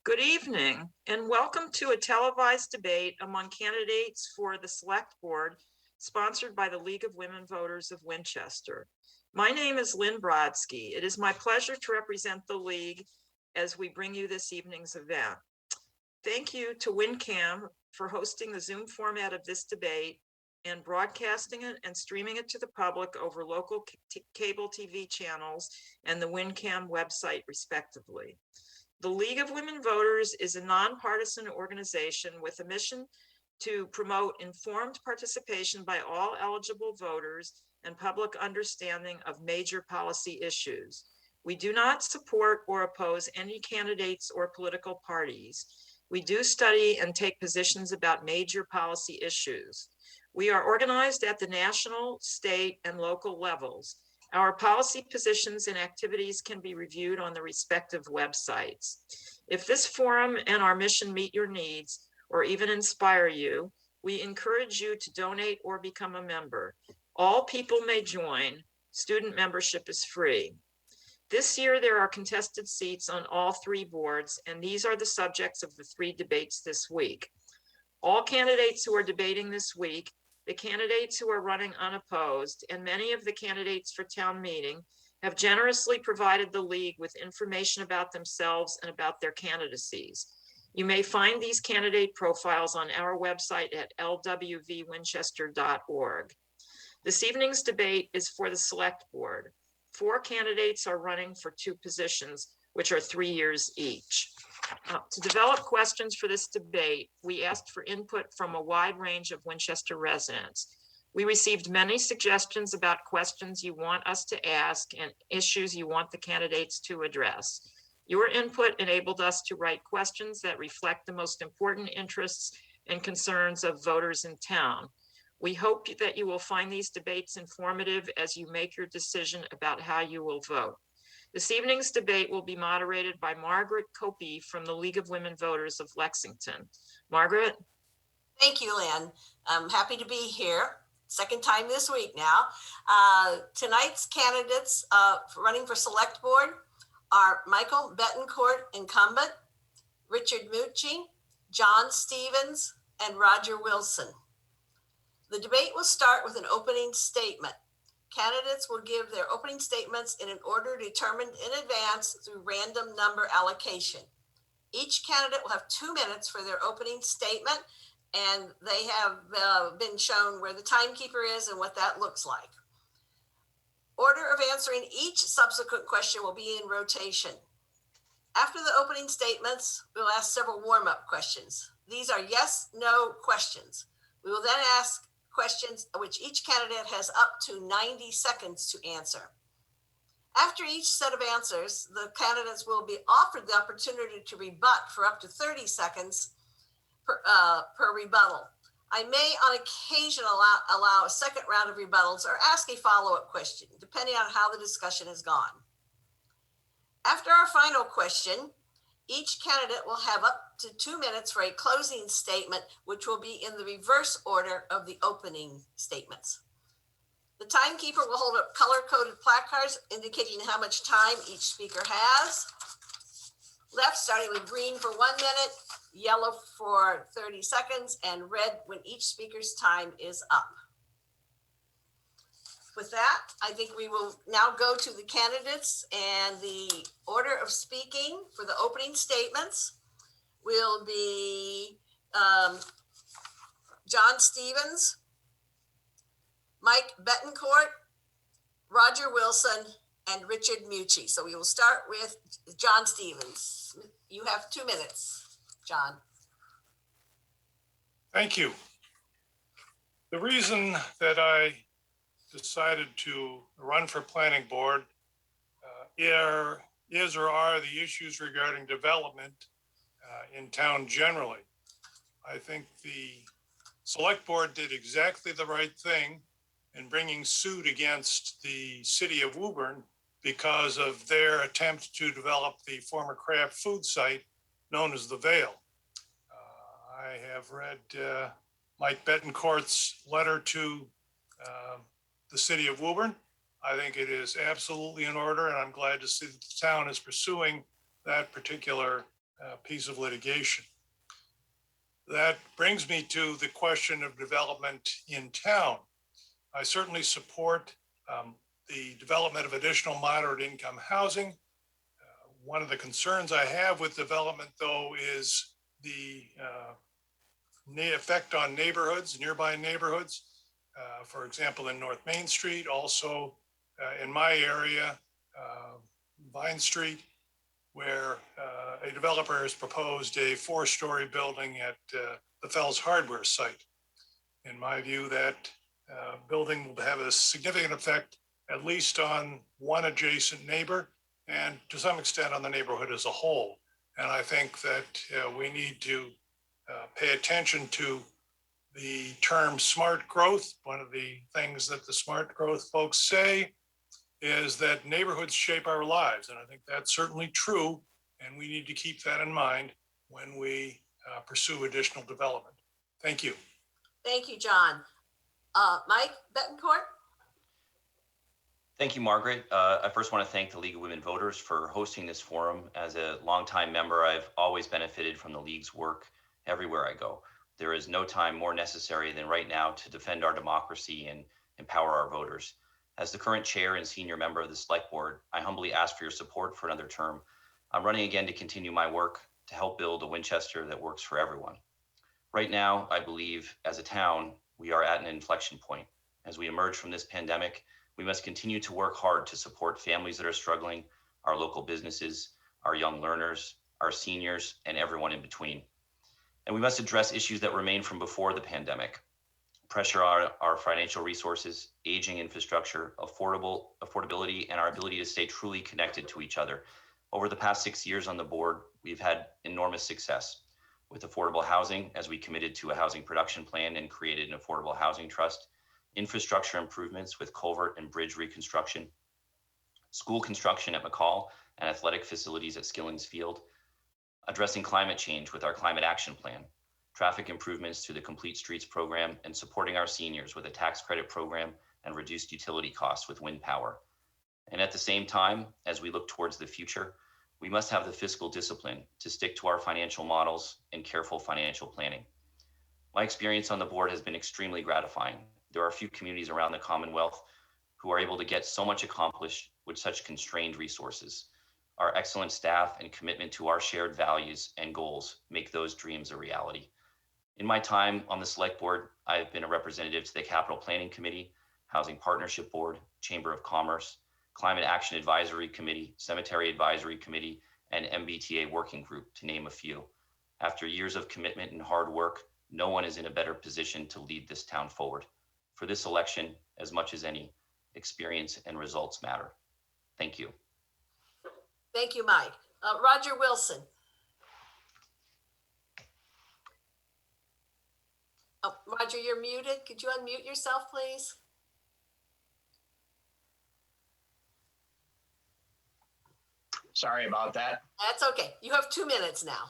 Good evening, and welcome to a televised debate among candidates for the Select Board, sponsored by the League of Women Voters of Winchester. My name is Lynn Brodsky. It is my pleasure to represent the League as we bring you this evening's event. Thank you to WinCam for hosting the Zoom format of this debate and broadcasting it and streaming it to the public over local cable TV channels and the WinCam website, respectively. The League of Women Voters is a nonpartisan organization with a mission to promote informed participation by all eligible voters and public understanding of major policy issues. We do not support or oppose any candidates or political parties. We do study and take positions about major policy issues. We are organized at the national, state, and local levels. Our policy positions and activities can be reviewed on the respective websites. If this forum and our mission meet your needs or even inspire you, we encourage you to donate or become a member. All people may join. Student membership is free. This year, there are contested seats on all three boards, and these are the subjects of the three debates this week. All candidates who are debating this week, the candidates who are running unopposed, and many of the candidates for town meeting have generously provided the League with information about themselves and about their candidacies. You may find these candidate profiles on our website at lwvwinchester.org. This evening's debate is for the Select Board. 4 candidates are running for 2 positions, which are 3 years each. To develop questions for this debate, we asked for input from a wide range of Winchester residents. We received many suggestions about questions you want us to ask and issues you want the candidates to address. Your input enabled us to write questions that reflect the most important interests and concerns of voters in town. We hope that you will find these debates informative as you make your decision about how you will vote. This evening's debate will be moderated by Margaret Copey from the League of Women Voters of Lexington. Margaret? Thank you, Lynn. I'm happy to be here. Second time this week now. Tonight's candidates running for Select Board are Michael Betancourt, incumbent, Richard Mucci, John Stevens, and Roger Wilson. The debate will start with an opening statement. Candidates will give their opening statements in an order determined in advance through random number allocation. Each candidate will have 2 minutes for their opening statement, and they have been shown where the timekeeper is and what that looks like. Order of answering each subsequent question will be in rotation. After the opening statements, we'll ask several warm-up questions. These are yes, no questions. We will then ask questions which each candidate has up to 90 seconds to answer. After each set of answers, the candidates will be offered the opportunity to rebut for up to 30 seconds per rebuttal. I may on occasion allow a second round of rebuttals or ask a follow-up question, depending on how the discussion has gone. After our final question, each candidate will have up to 2 minutes for a closing statement, which will be in the reverse order of the opening statements. The timekeeper will hold up color-coded placards indicating how much time each speaker has. Left, starting with green for 1 minute, yellow for 30 seconds, and red when each speaker's time is up. With that, I think we will now go to the candidates, and the order of speaking for the opening statements will be John Stevens, Mike Betancourt, Roger Wilson, and Richard Mucci. So we will start with John Stevens. You have 2 minutes, John. Thank you. The reason that I decided to run for planning board are the issues regarding development in town generally. I think the select board did exactly the right thing in bringing suit against the city of Woburn because of their attempt to develop the former Kraft food site known as the Vale. I have read Mike Betancourt's letter to the city of Woburn. I think it is absolutely in order, and I'm glad to see that the town is pursuing that particular piece of litigation. That brings me to the question of development in town. I certainly support the development of additional moderate income housing. One of the concerns I have with development, though, is the effect on neighborhoods, nearby neighborhoods. For example, in North Main Street, also in my area, Vine Street, where a developer has proposed a 4-story building at the Fells Hardware site. In my view, that building will have a significant effect, at least on one adjacent neighbor, and to some extent on the neighborhood as a whole. And I think that we need to pay attention to the term smart growth. One of the things that the smart growth folks say is that neighborhoods shape our lives. And I think that's certainly true. And we need to keep that in mind when we pursue additional development. Thank you. Thank you, John. Mike Betancourt? Thank you, Margaret. I first want to thank the League of Women Voters for hosting this forum. As a longtime member, I've always benefited from the League's work everywhere I go. There is no time more necessary than right now to defend our democracy and empower our voters. As the current chair and senior member of the Select Board, I humbly ask for your support for another term. I'm running again to continue my work to help build a Winchester that works for everyone. Right now, I believe as a town, we are at an inflection point. As we emerge from this pandemic, we must continue to work hard to support families that are struggling, our local businesses, our young learners, our seniors, and everyone in between. And we must address issues that remain from before the pandemic. Pressure on our financial resources, aging infrastructure, affordability, and our ability to stay truly connected to each other. Over the past 6 years on the board, we've had enormous success with affordable housing as we committed to a housing production plan and created an affordable housing trust, infrastructure improvements with culvert and bridge reconstruction, school construction at McCall and athletic facilities at Skillings Field, addressing climate change with our climate action plan, traffic improvements to the Complete Streets program, and supporting our seniors with a tax credit program and reduced utility costs with wind power. And at the same time, as we look towards the future, we must have the fiscal discipline to stick to our financial models and careful financial planning. My experience on the board has been extremely gratifying. There are a few communities around the Commonwealth who are able to get so much accomplished with such constrained resources. Our excellent staff and commitment to our shared values and goals make those dreams a reality. In my time on the Select Board, I have been a representative to the Capital Planning Committee, Housing Partnership Board, Chamber of Commerce, Climate Action Advisory Committee, Cemetery Advisory Committee, and MBTA Working Group, to name a few. After years of commitment and hard work, no one is in a better position to lead this town forward. For this election, as much as any, experience and results matter. Thank you. Thank you, Mike. Roger Wilson. Oh, Roger, you're muted. Could you unmute yourself, please? Sorry about that. That's okay. You have 2 minutes now.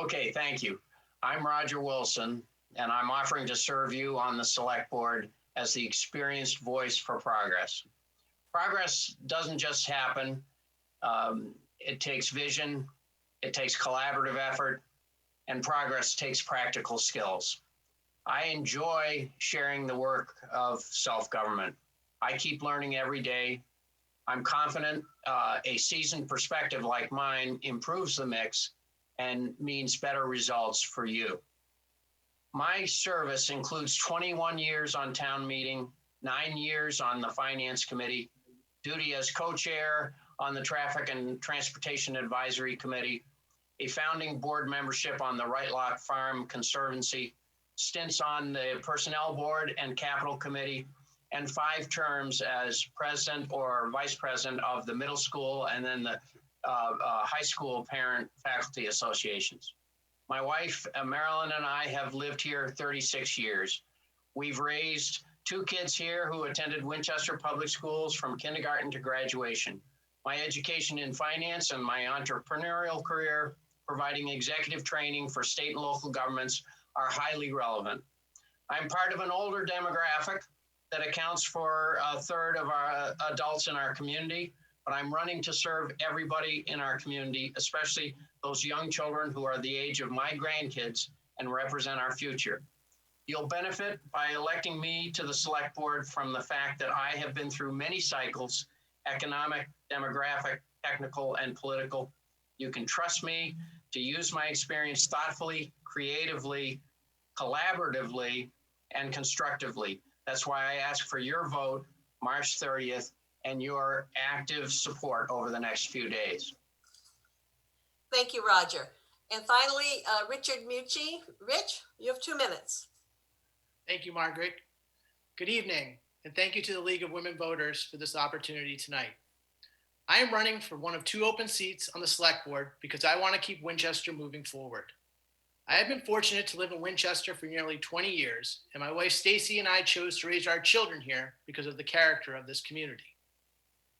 Okay, thank you. I'm Roger Wilson, and I'm offering to serve you on the Select Board as the experienced voice for progress. Progress doesn't just happen. It takes vision, it takes collaborative effort, and progress takes practical skills. I enjoy sharing the work of self-government. I keep learning every day. I'm confident a seasoned perspective like mine improves the mix and means better results for you. My service includes 21 years on town meeting, 9 years on the Finance Committee, duty as co-chair on the Traffic and Transportation Advisory Committee, a founding board membership on the Right Lock Farm Conservancy, stints on the Personnel Board and Capital Committee, and 5 terms as president or vice president of the middle school and then the high school parent faculty associations. My wife, Marilyn, and I have lived here 36 years. We've raised 2 kids here who attended Winchester Public Schools from kindergarten to graduation. My education in finance and my entrepreneurial career, providing executive training for state and local governments, are highly relevant. I'm part of an older demographic that accounts for 1/3 of our adults in our community, but I'm running to serve everybody in our community, especially those young children who are the age of my grandkids and represent our future. You'll benefit by electing me to the select board from the fact that I have been through many cycles, economic, demographic, technical, and political. You can trust me to use my experience thoughtfully, creatively, collaboratively, and constructively. That's why I ask for your vote March 30th and your active support over the next few days. Thank you, Roger. And finally, Richard Mucci. Rich, you have 2 minutes. Thank you, Margaret. Good evening, and thank you to the League of Women Voters for this opportunity tonight. I am running for one of 2 open seats on the select board because I want to keep Winchester moving forward. I have been fortunate to live in Winchester for nearly 20 years, and my wife Stacy and I chose to raise our children here because of the character of this community.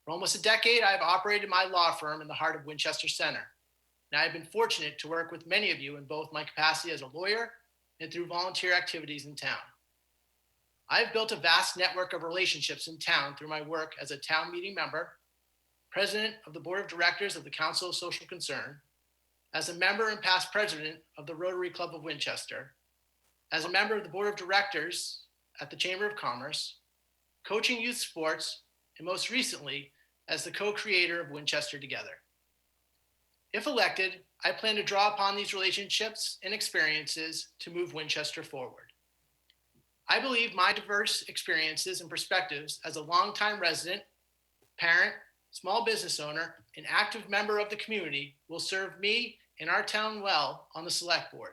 For almost a decade, I have operated my law firm in the heart of Winchester Center, and I have been fortunate to work with many of you in both my capacity as a lawyer and through volunteer activities in town. I have built a vast network of relationships in town through my work as a town meeting member, president of the board of directors of the Council of Social Concern, as a member and past president of the Rotary Club of Winchester, as a member of the board of directors at the Chamber of Commerce, coaching youth sports, and most recently, as the co-creator of Winchester Together. If elected, I plan to draw upon these relationships and experiences to move Winchester forward. I believe my diverse experiences and perspectives as a longtime resident, parent, small business owner, and active member of the community will serve me and our town well on the select board.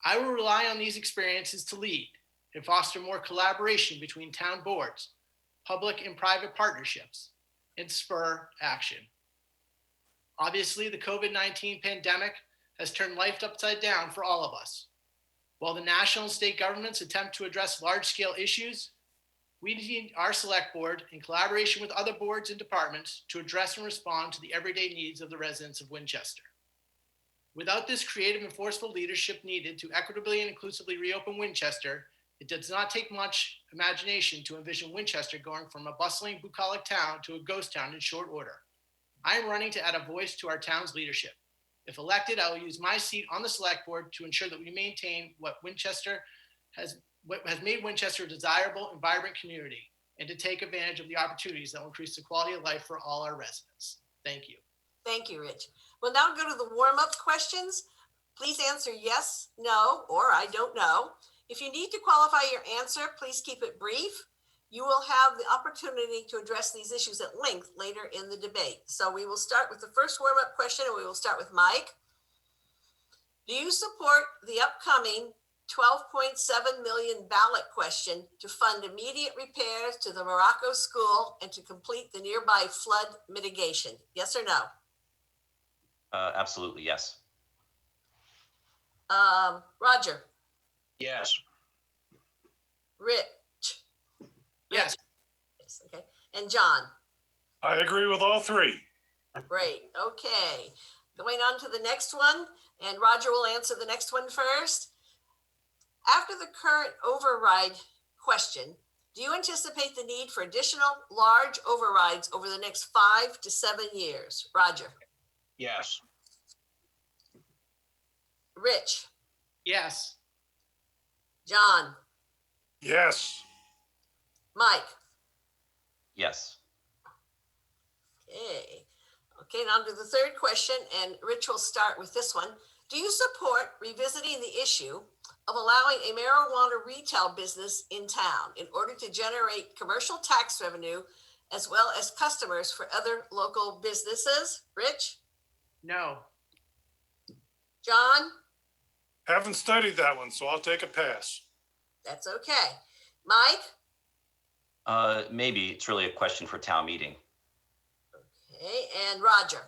I will rely on these experiences to lead and foster more collaboration between town boards, public and private partnerships, and spur action. Obviously, the COVID-19 pandemic has turned life upside down for all of us. While the national and state governments attempt to address large-scale issues, we need our select board in collaboration with other boards and departments to address and respond to the everyday needs of the residents of Winchester. Without this creative and forceful leadership needed to equitably and inclusively reopen Winchester, it does not take much imagination to envision Winchester going from a bustling bucolic town to a ghost town in short order. I am running to add a voice to our town's leadership. If elected, I will use my seat on the select board to ensure that we maintain what has made Winchester a desirable and vibrant community, and to take advantage of the opportunities that will increase the quality of life for all our residents. Thank you. Thank you, Rich. We'll now go to the warm-up questions. Please answer yes, no, or I don't know. If you need to qualify your answer, please keep it brief. You will have the opportunity to address these issues at length later in the debate. So we will start with the first warm-up question, and we will start with Mike. Do you support the upcoming 12.7 million ballot question to fund immediate repairs to the Morocco School and to complete the nearby flood mitigation? Yes or no? Absolutely, yes. Roger. Yes. Rich. Yes. Yes. Okay. And John. I agree with all 3. Great. Okay. Going on to the next one, and Roger will answer the next one first. After the current override question, do you anticipate the need for additional large overrides over the next 5 to 7 years? Roger. Yes. Rich. Yes. John. Yes. Mike. Yes. Okay, now to the third question, and Rich will start with this one. Do you support revisiting the issue of allowing a marijuana retail business in town in order to generate commercial tax revenue as well as customers for other local businesses? Rich? No. John? Haven't studied that one, so I'll take a pass. That's okay. Mike? Maybe it's really a question for town meeting. Okay, and Roger?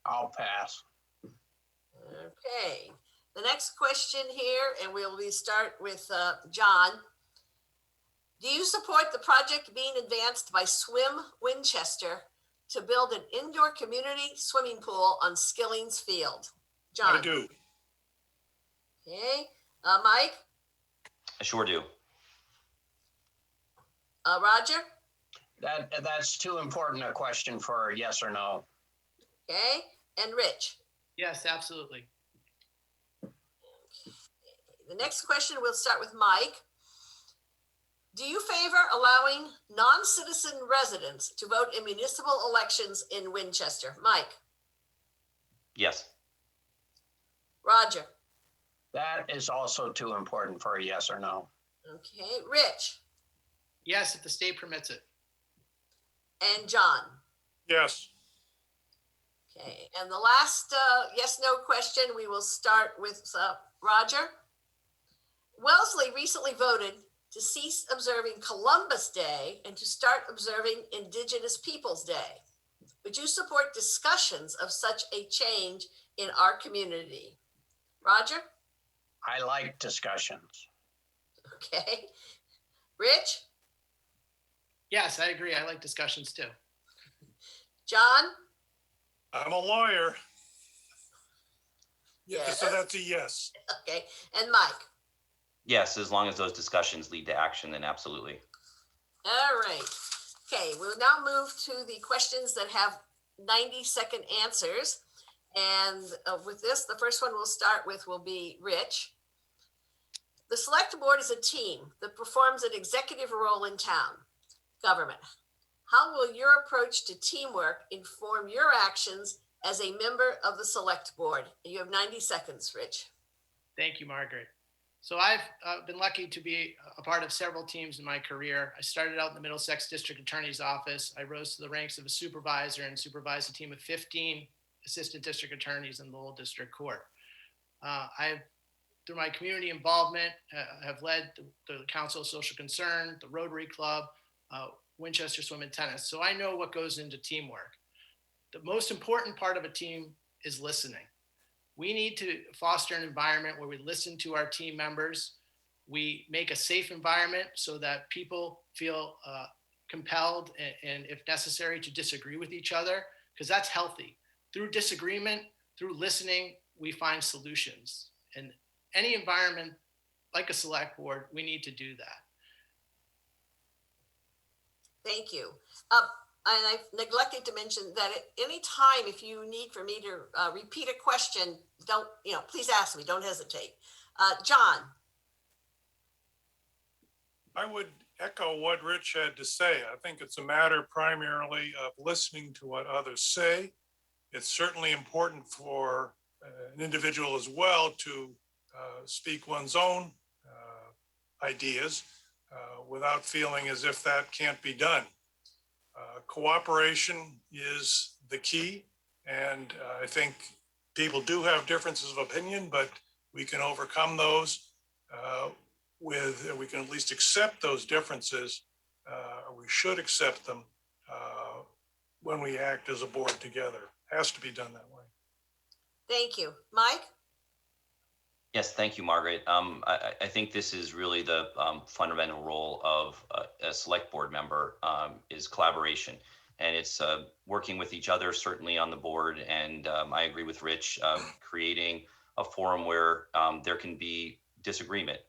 I'll pass. Okay, the next question here, and we'll start with John. Do you support the project being advanced by Swim Winchester to build an indoor community swimming pool on Skilling's Field? John? I do. Okay, Mike? I sure do. Roger? That's too important a question for yes or no. Okay, and Rich? Yes, absolutely. The next question, we'll start with Mike. Do you favor allowing non-citizen residents to vote in municipal elections in Winchester? Mike? Yes. Roger? That is also too important for a yes or no. Okay, Rich? Yes, if the state permits it. And John? Yes. Okay, and the last yes/no question, we will start with Roger. Wellesley recently voted to cease observing Columbus Day and to start observing Indigenous Peoples Day. Would you support discussions of such a change in our community? Roger? I like discussions. Okay. Rich? Yes, I agree. I like discussions too. John? I'm a lawyer. Yes. So that's a yes. Okay, and Mike? Yes, as long as those discussions lead to action, then absolutely. All right. Okay, we'll now move to the questions that have 90-second answers. And with this, the first one we'll start with will be Rich. The select board is a team that performs an executive role in town government. How will your approach to teamwork inform your actions as a member of the select board? You have 90 seconds, Rich. Thank you, Margaret. So I've been lucky to be a part of several teams in my career. I started out in the Middlesex District Attorney's Office. I rose to the ranks of a supervisor and supervised a team of 15 assistant district attorneys in the Lowell District Court. I've, through my community involvement, have led the Council of Social Concern, the Rotary Club, Winchester Swim and Tennis. So I know what goes into teamwork. The most important part of a team is listening. We need to foster an environment where we listen to our team members. We make a safe environment so that people feel compelled and if necessary to disagree with each other, because that's healthy. Through disagreement, through listening, we find solutions. And any environment like a select board, we need to do that. Thank you. And I've neglected to mention that at any time, if you need for me to repeat a question, please ask me, don't hesitate. John. I would echo what Rich had to say. I think it's a matter primarily of listening to what others say. It's certainly important for an individual as well to speak one's own ideas without feeling as if that can't be done. Cooperation is the key, and I think people do have differences of opinion, but we can overcome those we can at least accept those differences, or we should accept them when we act as a board together. It has to be done that way. Thank you. Mike? Yes, thank you, Margaret. I think this is really the fundamental role of a select board member is collaboration. And it's working with each other, certainly on the board. And I agree with Rich, creating a forum where there can be disagreement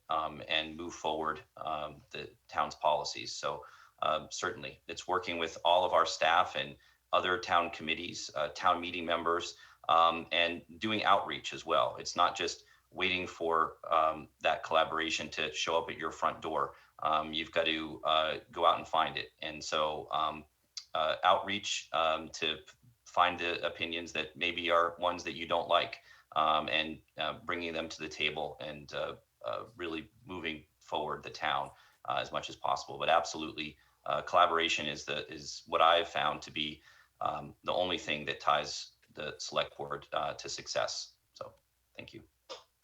and move forward the town's policies. So certainly it's working with all of our staff and other town committees, town meeting members, and doing outreach as well. It's not just waiting for that collaboration to show up at your front door. You've got to go out and find it. And so outreach to find the opinions that maybe are ones that you don't like, and bringing them to the table and really moving forward the town as much as possible. But absolutely, collaboration is what I've found to be the only thing that ties the select board to success. So thank you.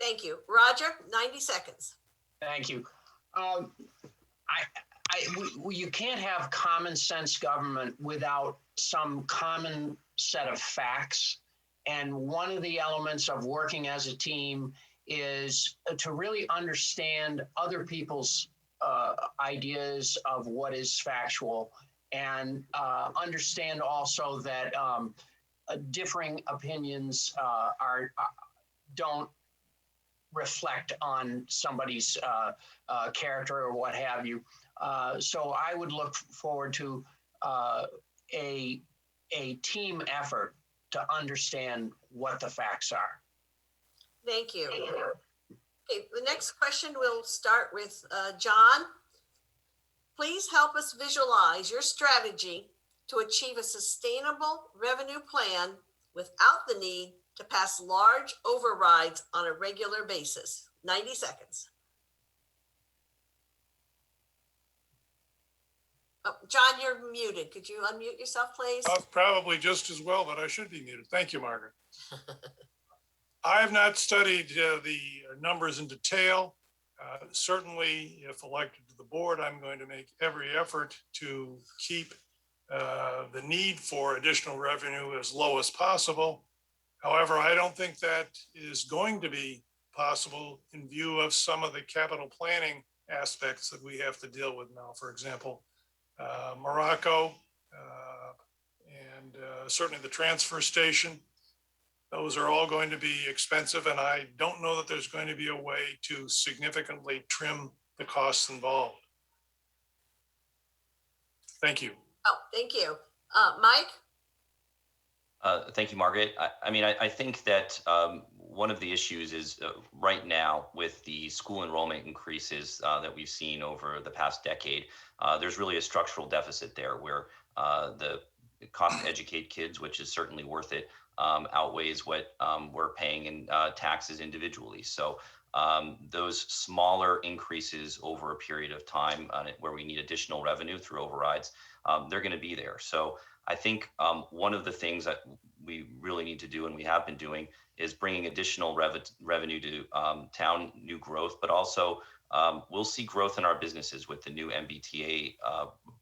Thank you. Roger, 90 seconds. Thank you. You can't have common sense government without some common set of facts. And one of the elements of working as a team is to really understand other people's ideas of what is factual, and understand also that differing opinions don't reflect on somebody's character or what have you. So I would look forward to a team effort to understand what the facts are. Thank you. Okay, the next question will start with John. Please help us visualize your strategy to achieve a sustainable revenue plan without the need to pass large overrides on a regular basis. 90 seconds. Oh, John, you're muted. Could you unmute yourself, please? Probably just as well, but I should be muted. Thank you, Margaret. I have not studied the numbers in detail. Certainly, if elected to the board, I'm going to make every effort to keep the need for additional revenue as low as possible. However, I don't think that is going to be possible in view of some of the capital planning aspects that we have to deal with now. For example, Morocco and certainly the transfer station. Those are all going to be expensive, and I don't know that there's going to be a way to significantly trim the costs involved. Thank you. Oh, thank you. Mike? Thank you, Margaret. I think that one of the issues is right now with the school enrollment increases that we've seen over the past decade, there's really a structural deficit there where the cost to educate kids, which is certainly worth it, outweighs what we're paying in taxes individually. So those smaller increases over a period of time where we need additional revenue through overrides, they're going to be there. So I think one of the things that we really need to do, and we have been doing, is bringing additional revenue to town, new growth, but also we'll see growth in our businesses with the new MBTA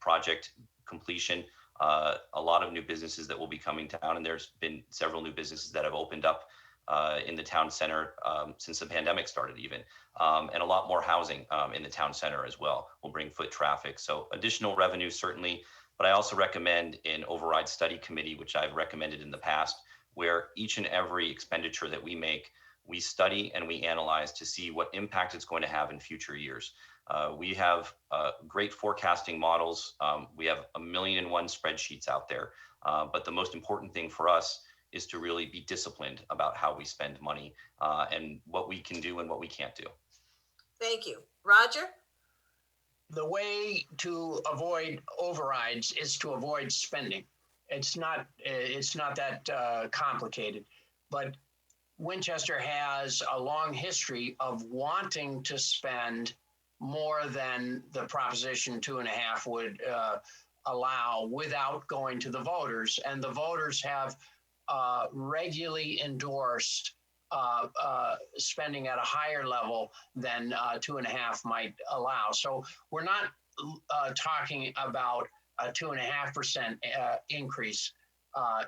project completion. A lot of new businesses that will be coming down, and there's been several new businesses that have opened up in the town center since the pandemic started even, and a lot more housing in the town center as well will bring foot traffic. So additional revenue certainly, but I also recommend an override study committee, which I've recommended in the past, where each and every expenditure that we make, we study and we analyze to see what impact it's going to have in future years. We have great forecasting models. We have 1,000,001 spreadsheets out there. But the most important thing for us is to really be disciplined about how we spend money and what we can do and what we can't do. Thank you. Roger? The way to avoid overrides is to avoid spending. It's not that complicated, but Winchester has a long history of wanting to spend more than the Proposition 2.5 would allow without going to the voters. And the voters have regularly endorsed spending at a higher level than 2.5 might allow. So we're not talking about a 2.5% increase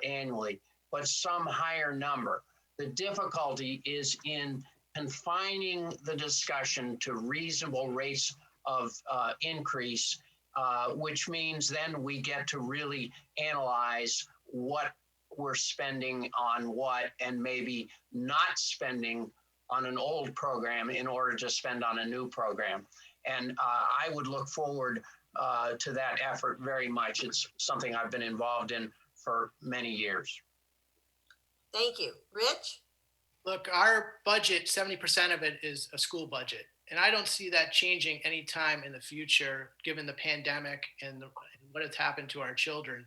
annually, but some higher number. The difficulty is in confining the discussion to reasonable rates of increase, which means then we get to really analyze what we're spending on what, and maybe not spending on an old program in order to spend on a new program. And I would look forward to that effort very much. It's something I've been involved in for many years. Thank you. Rich? Look, our budget, 70% of it is a school budget. And I don't see that changing anytime in the future, given the pandemic and what has happened to our children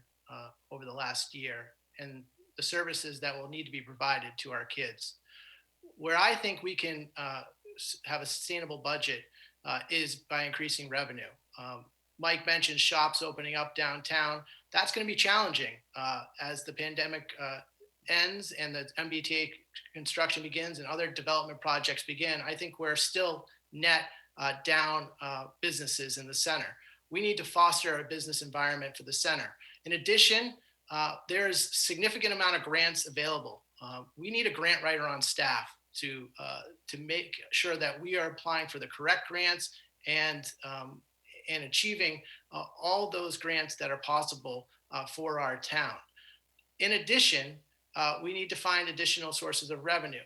over the last year and the services that will need to be provided to our kids. Where I think we can have a sustainable budget is by increasing revenue. Mike mentioned shops opening up downtown. That's going to be challenging as the pandemic ends and the MBTA construction begins and other development projects begin. I think we're still net down businesses in the center. We need to foster a business environment for the center. In addition, there's significant amount of grants available. We need a grant writer on staff to make sure that we are applying for the correct grants and achieving all those grants that are possible for our town. In addition, we need to find additional sources of revenue.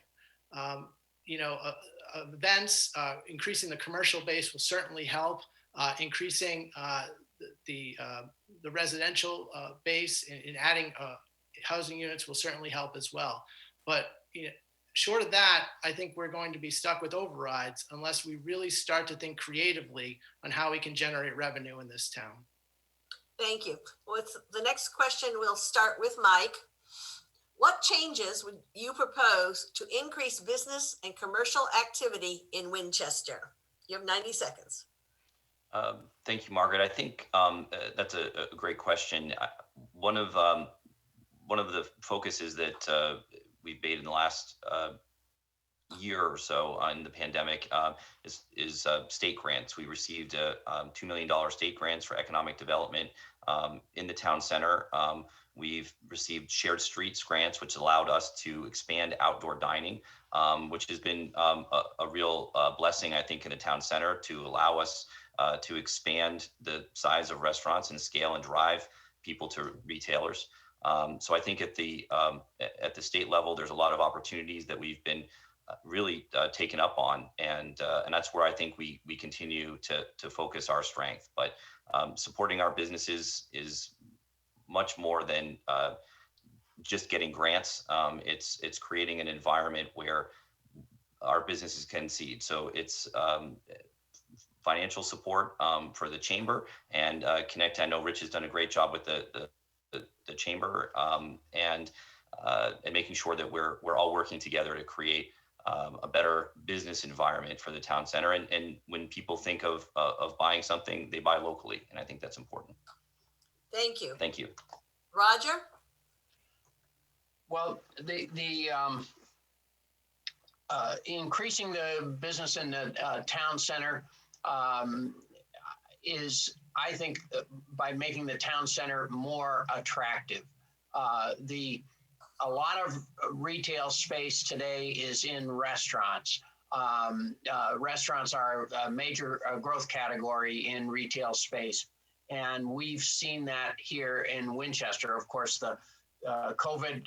Events, increasing the commercial base will certainly help. Increasing the residential base in adding housing units will certainly help as well. But short of that, I think we're going to be stuck with overrides unless we really start to think creatively on how we can generate revenue in this town. Thank you. With the next question, we'll start with Mike. What changes would you propose to increase business and commercial activity in Winchester? You have 90 seconds. Thank you, Margaret. I think that's a great question. One of the focuses that we've made in the last year or so in the pandemic is state grants. We received $2 million state grants for economic development in the town center. We've received shared streets grants, which allowed us to expand outdoor dining, which has been a real blessing, I think, in the town center to allow us to expand the size of restaurants and scale and drive people to retailers. So I think at the state level, there's a lot of opportunities that we've been really taken up on, and that's where I think we continue to focus our strength. But supporting our businesses is much more than just getting grants. It's creating an environment where our businesses can succeed. So it's financial support for the chamber and Connect. I know Rich has done a great job with the chamber and making sure that we're all working together to create a better business environment for the town center. And when people think of buying something, they buy locally, and I think that's important. Thank you. Thank you. Roger? Well, the increasing the business in the town center is, I think, by making the town center more attractive. A lot of retail space today is in restaurants. Restaurants are a major growth category in retail space. And we've seen that here in Winchester. Of course, the COVID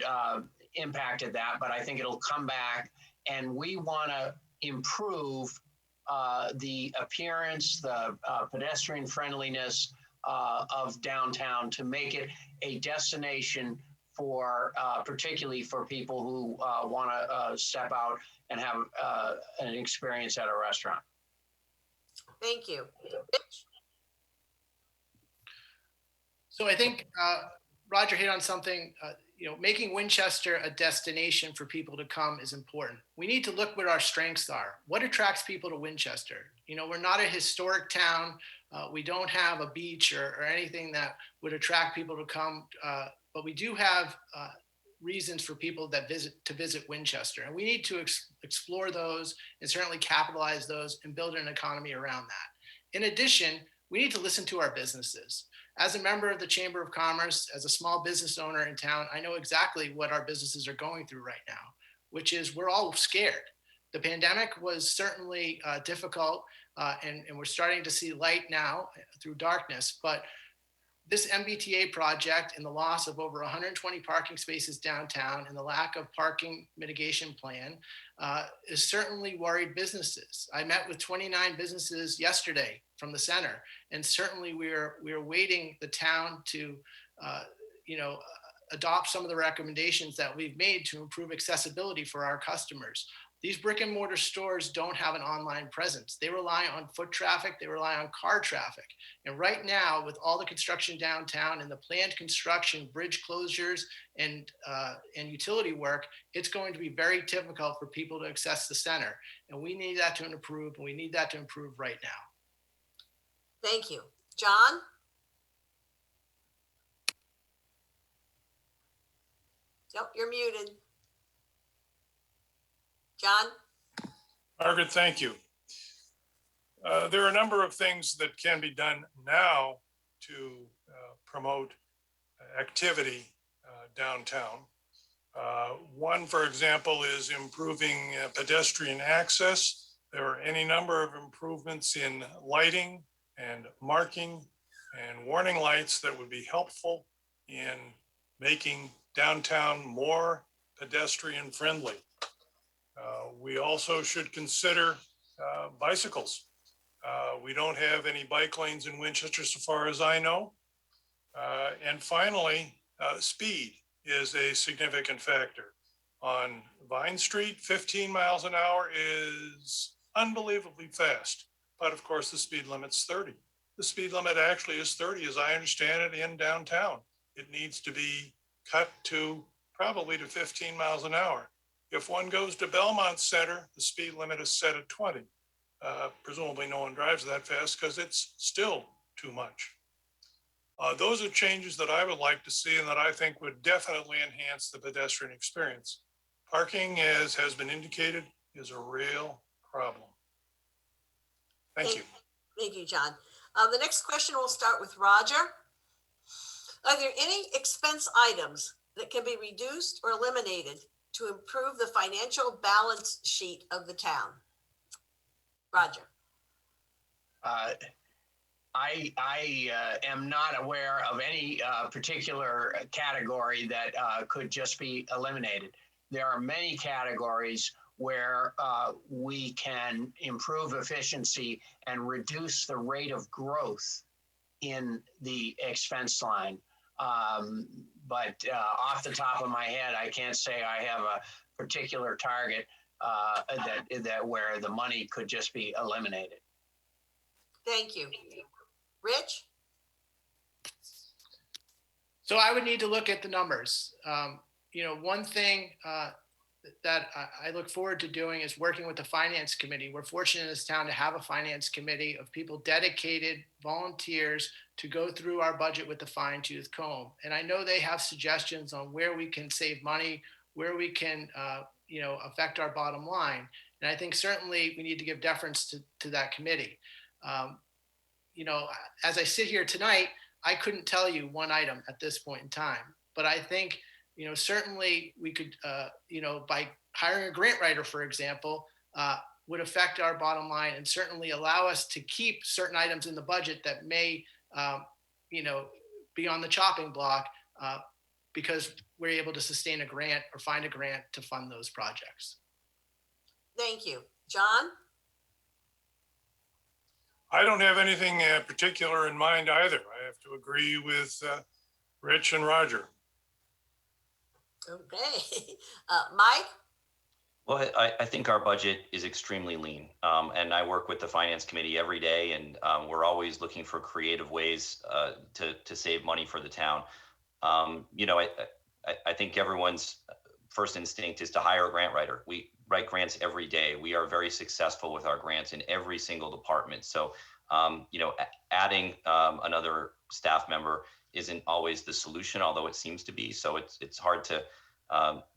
impacted that, but I think it'll come back. And we want to improve the appearance, the pedestrian friendliness of downtown to make it a destination for particularly for people who want to step out and have an experience at a restaurant. Thank you. So I think Roger hit on something, making Winchester a destination for people to come is important. We need to look what our strengths are. What attracts people to Winchester? We're not a historic town. We don't have a beach or anything that would attract people to come, but we do have reasons for people that visit Winchester. And we need to explore those and certainly capitalize those and build an economy around that. In addition, we need to listen to our businesses. As a member of the Chamber of Commerce, as a small business owner in town, I know exactly what our businesses are going through right now, which is we're all scared. The pandemic was certainly difficult, and we're starting to see light now through darkness. But this MBTA project and the loss of over 120 parking spaces downtown and the lack of parking mitigation plan is certainly worried businesses. I met with 29 businesses yesterday from the center, and certainly we're waiting the town to, adopt some of the recommendations that we've made to improve accessibility for our customers. These brick and mortar stores don't have an online presence. They rely on foot traffic. They rely on car traffic. And right now, with all the construction downtown and the planned construction, bridge closures, and utility work, it's going to be very difficult for people to access the center. And we need that to improve, and we need that to improve right now. Thank you. John? Yep, you're muted. John? Margaret, thank you. There are a number of things that can be done now to promote activity downtown. One, for example, is improving pedestrian access. There are any number of improvements in lighting and marking and warning lights that would be helpful in making downtown more pedestrian friendly. We also should consider bicycles. We don't have any bike lanes in Winchester so far as I know. And finally, speed is a significant factor. On Vine Street, 15 miles an hour is unbelievably fast. But of course, the speed limit's 30. The speed limit actually is 30, as I understand it, in downtown. It needs to be cut to probably to 15 miles an hour. If one goes to Belmont Center, the speed limit is set at 20. Presumably no one drives that fast because it's still too much. Those are changes that I would like to see and that I think would definitely enhance the pedestrian experience. Parking, as has been indicated, is a real problem. Thank you. Thank you, John. The next question will start with Roger. Are there any expense items that can be reduced or eliminated to improve the financial balance sheet of the town? Roger. I am not aware of any particular category that could just be eliminated. There are many categories where we can improve efficiency and reduce the rate of growth in the expense line. But off the top of my head, I can't say I have a particular target that where the money could just be eliminated. Thank you. Rich? So I would need to look at the numbers. One thing that I look forward to doing is working with the finance committee. We're fortunate in this town to have a finance committee of people, dedicated volunteers, to go through our budget with the fine tooth comb. And I know they have suggestions on where we can save money, where we can, affect our bottom line. And I think certainly we need to give deference to that committee. As I sit here tonight, I couldn't tell you one item at this point in time, but I think, certainly we could, by hiring a grant writer, for example, would affect our bottom line and certainly allow us to keep certain items in the budget that may, be on the chopping block because we're able to sustain a grant or find a grant to fund those projects. Thank you. John? I don't have anything particular in mind either. I have to agree with Rich and Roger. Okay. Mike? Well, I think our budget is extremely lean, and I work with the finance committee every day, and we're always looking for creative ways to save money for the town. I think everyone's first instinct is to hire a grant writer. We write grants every day. We are very successful with our grants in every single department. So, adding another staff member isn't always the solution, although it seems to be. So it's hard to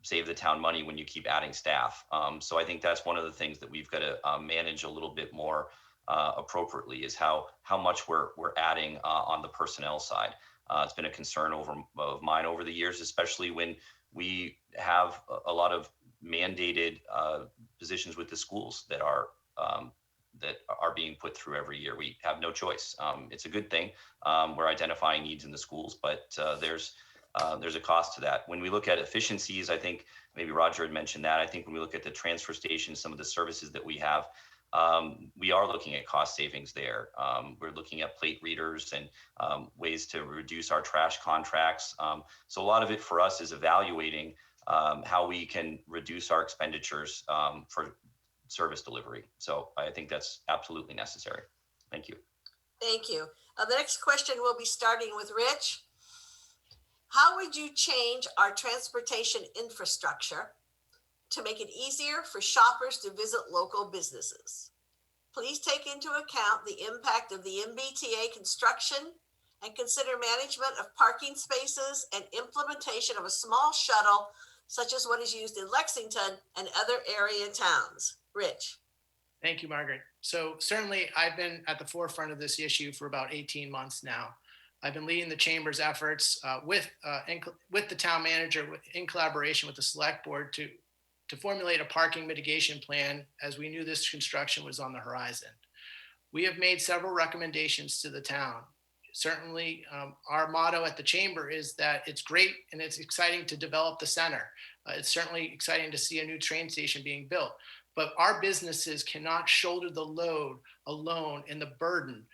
save the town money when you keep adding staff. So I think that's one of the things that we've got to manage a little bit more appropriately is how much we're adding on the personnel side. It's been a concern of mine over the years, especially when we have a lot of mandated positions with the schools that are being put through every year. We have no choice. It's a good thing. We're identifying needs in the schools, but there's a cost to that. When we look at efficiencies, I think maybe Roger had mentioned that. I think when we look at the transfer station, some of the services that we have, we are looking at cost savings there. We're looking at plate readers and ways to reduce our trash contracts. So a lot of it for us is evaluating how we can reduce our expenditures for service delivery. So I think that's absolutely necessary. Thank you. Thank you. The next question will be starting with Rich. How would you change our transportation infrastructure to make it easier for shoppers to visit local businesses? Please take into account the impact of the MBTA construction and consider management of parking spaces and implementation of a small shuttle, such as what is used in Lexington and other area towns. Rich. Thank you, Margaret. So certainly I've been at the forefront of this issue for about 18 months now. I've been leading the chamber's efforts with the town manager in collaboration with the select board to formulate a parking mitigation plan as we knew this construction was on the horizon. We have made several recommendations to the town. Certainly our motto at the chamber is that it's great and it's exciting to develop the center. It's certainly exciting to see a new train station being built, but our businesses cannot shoulder the load alone and the burden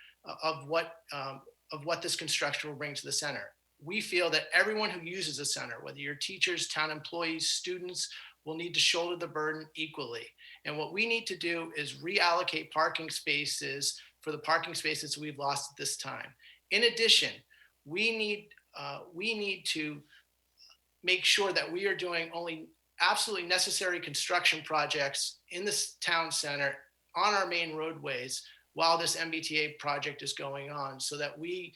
of what this construction will bring to the center. we feel that everyone who uses the center, whether you're teachers, town employees, students, will need to shoulder the burden equally. And what we need to do is reallocate parking spaces for the parking spaces we've lost at this time. In addition, we need to make sure that we are doing only absolutely necessary construction projects in this town center on our main roadways while this MBTA project is going on, so that we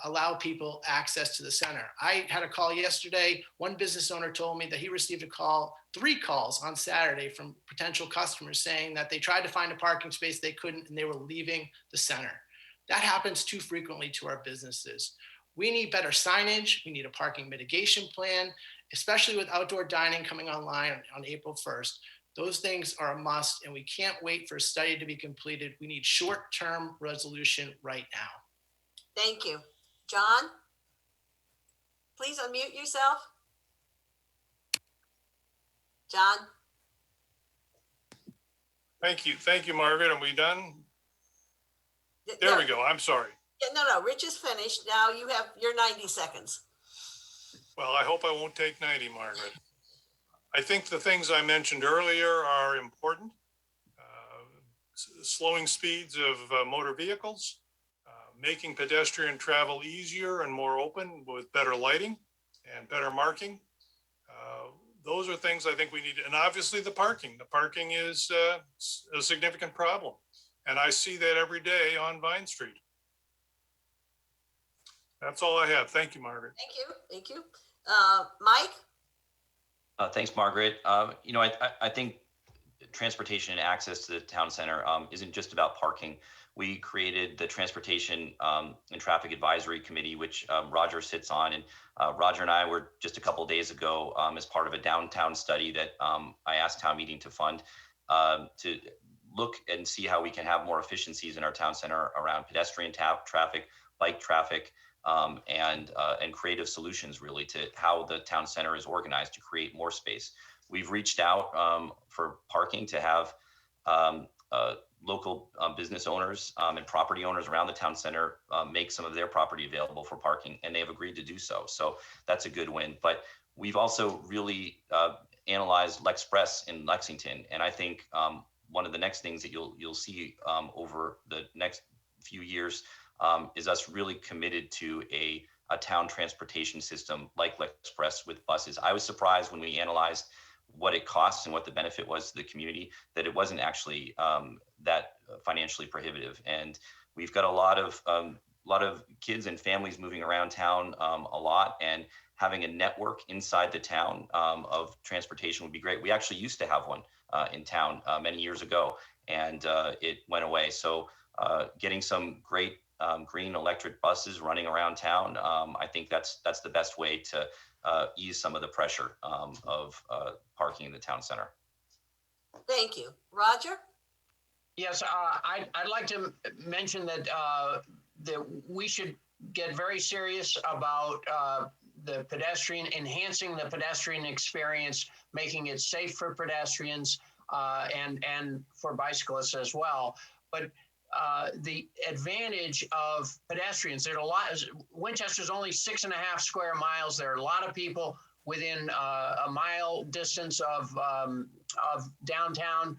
allow people access to the center. I had a call yesterday. One business owner told me that he received three calls on Saturday from potential customers saying that they tried to find a parking space, they couldn't, and they were leaving the center. That happens too frequently to our businesses. We need better signage. We need a parking mitigation plan, especially with outdoor dining coming online on April 1st. Those things are a must, and we can't wait for a study to be completed. We need short-term resolution right now. Thank you. John, please unmute yourself. John? Thank you, Margaret. Are we done? There we go. I'm sorry. No, Rich is finished. Now you have your 90 seconds. Well, I hope I won't take 90, Margaret. I think the things I mentioned earlier are important. Slowing speeds of motor vehicles, making pedestrian travel easier and more open with better lighting and better marking. Those are things I think we need. And obviously the parking. The parking is a significant problem. And I see that every day on Vine Street. That's all I have. Thank you, Margaret. Thank you. Mike? Thanks, Margaret. I think transportation and access to the town center isn't just about parking. We created the Transportation and Traffic Advisory Committee, which Roger sits on. And Roger and I were just a couple of days ago as part of a downtown study that I asked town meeting to fund to look and see how we can have more efficiencies in our town center around pedestrian traffic, bike traffic, and creative solutions really to how the town center is organized to create more space. We've reached out for parking to have local business owners and property owners around the town center make some of their property available for parking, and they have agreed to do so. So that's a good win. But we've also really analyzed Lexpress in Lexington, and I think one of the next things that you'll see over the next few years is us really committed to a town transportation system like Lexpress with buses. I was surprised when we analyzed what it costs and what the benefit was to the community, that it wasn't actually that financially prohibitive. And we've got a lot of kids and families moving around town a lot, and having a network inside the town of transportation would be great. We actually used to have one in town many years ago, and it went away. So getting some great green electric buses running around town, I think that's the best way to ease some of the pressure of parking in the town center. Thank you. Roger? Yes, I'd like to mention that we should get very serious about enhancing the pedestrian experience, making it safe for pedestrians and for bicyclists as well. But the advantage of pedestrians, there's a lot. Winchester's only 6.5 square miles. There are a lot of people within a mile distance of downtown.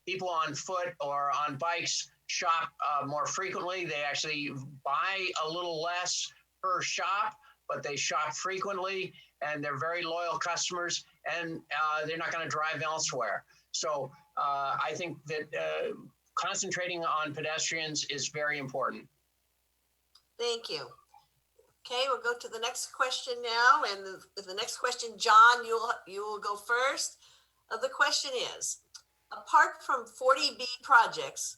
People on foot or on bikes shop more frequently. They actually buy a little less per shop, but they shop frequently, and they're very loyal customers, and they're not going to drive elsewhere. So I think that concentrating on pedestrians is very important. Thank you. Okay, we'll go to the next question now. And the next question, John, you will go first. The question is, apart from 40B projects,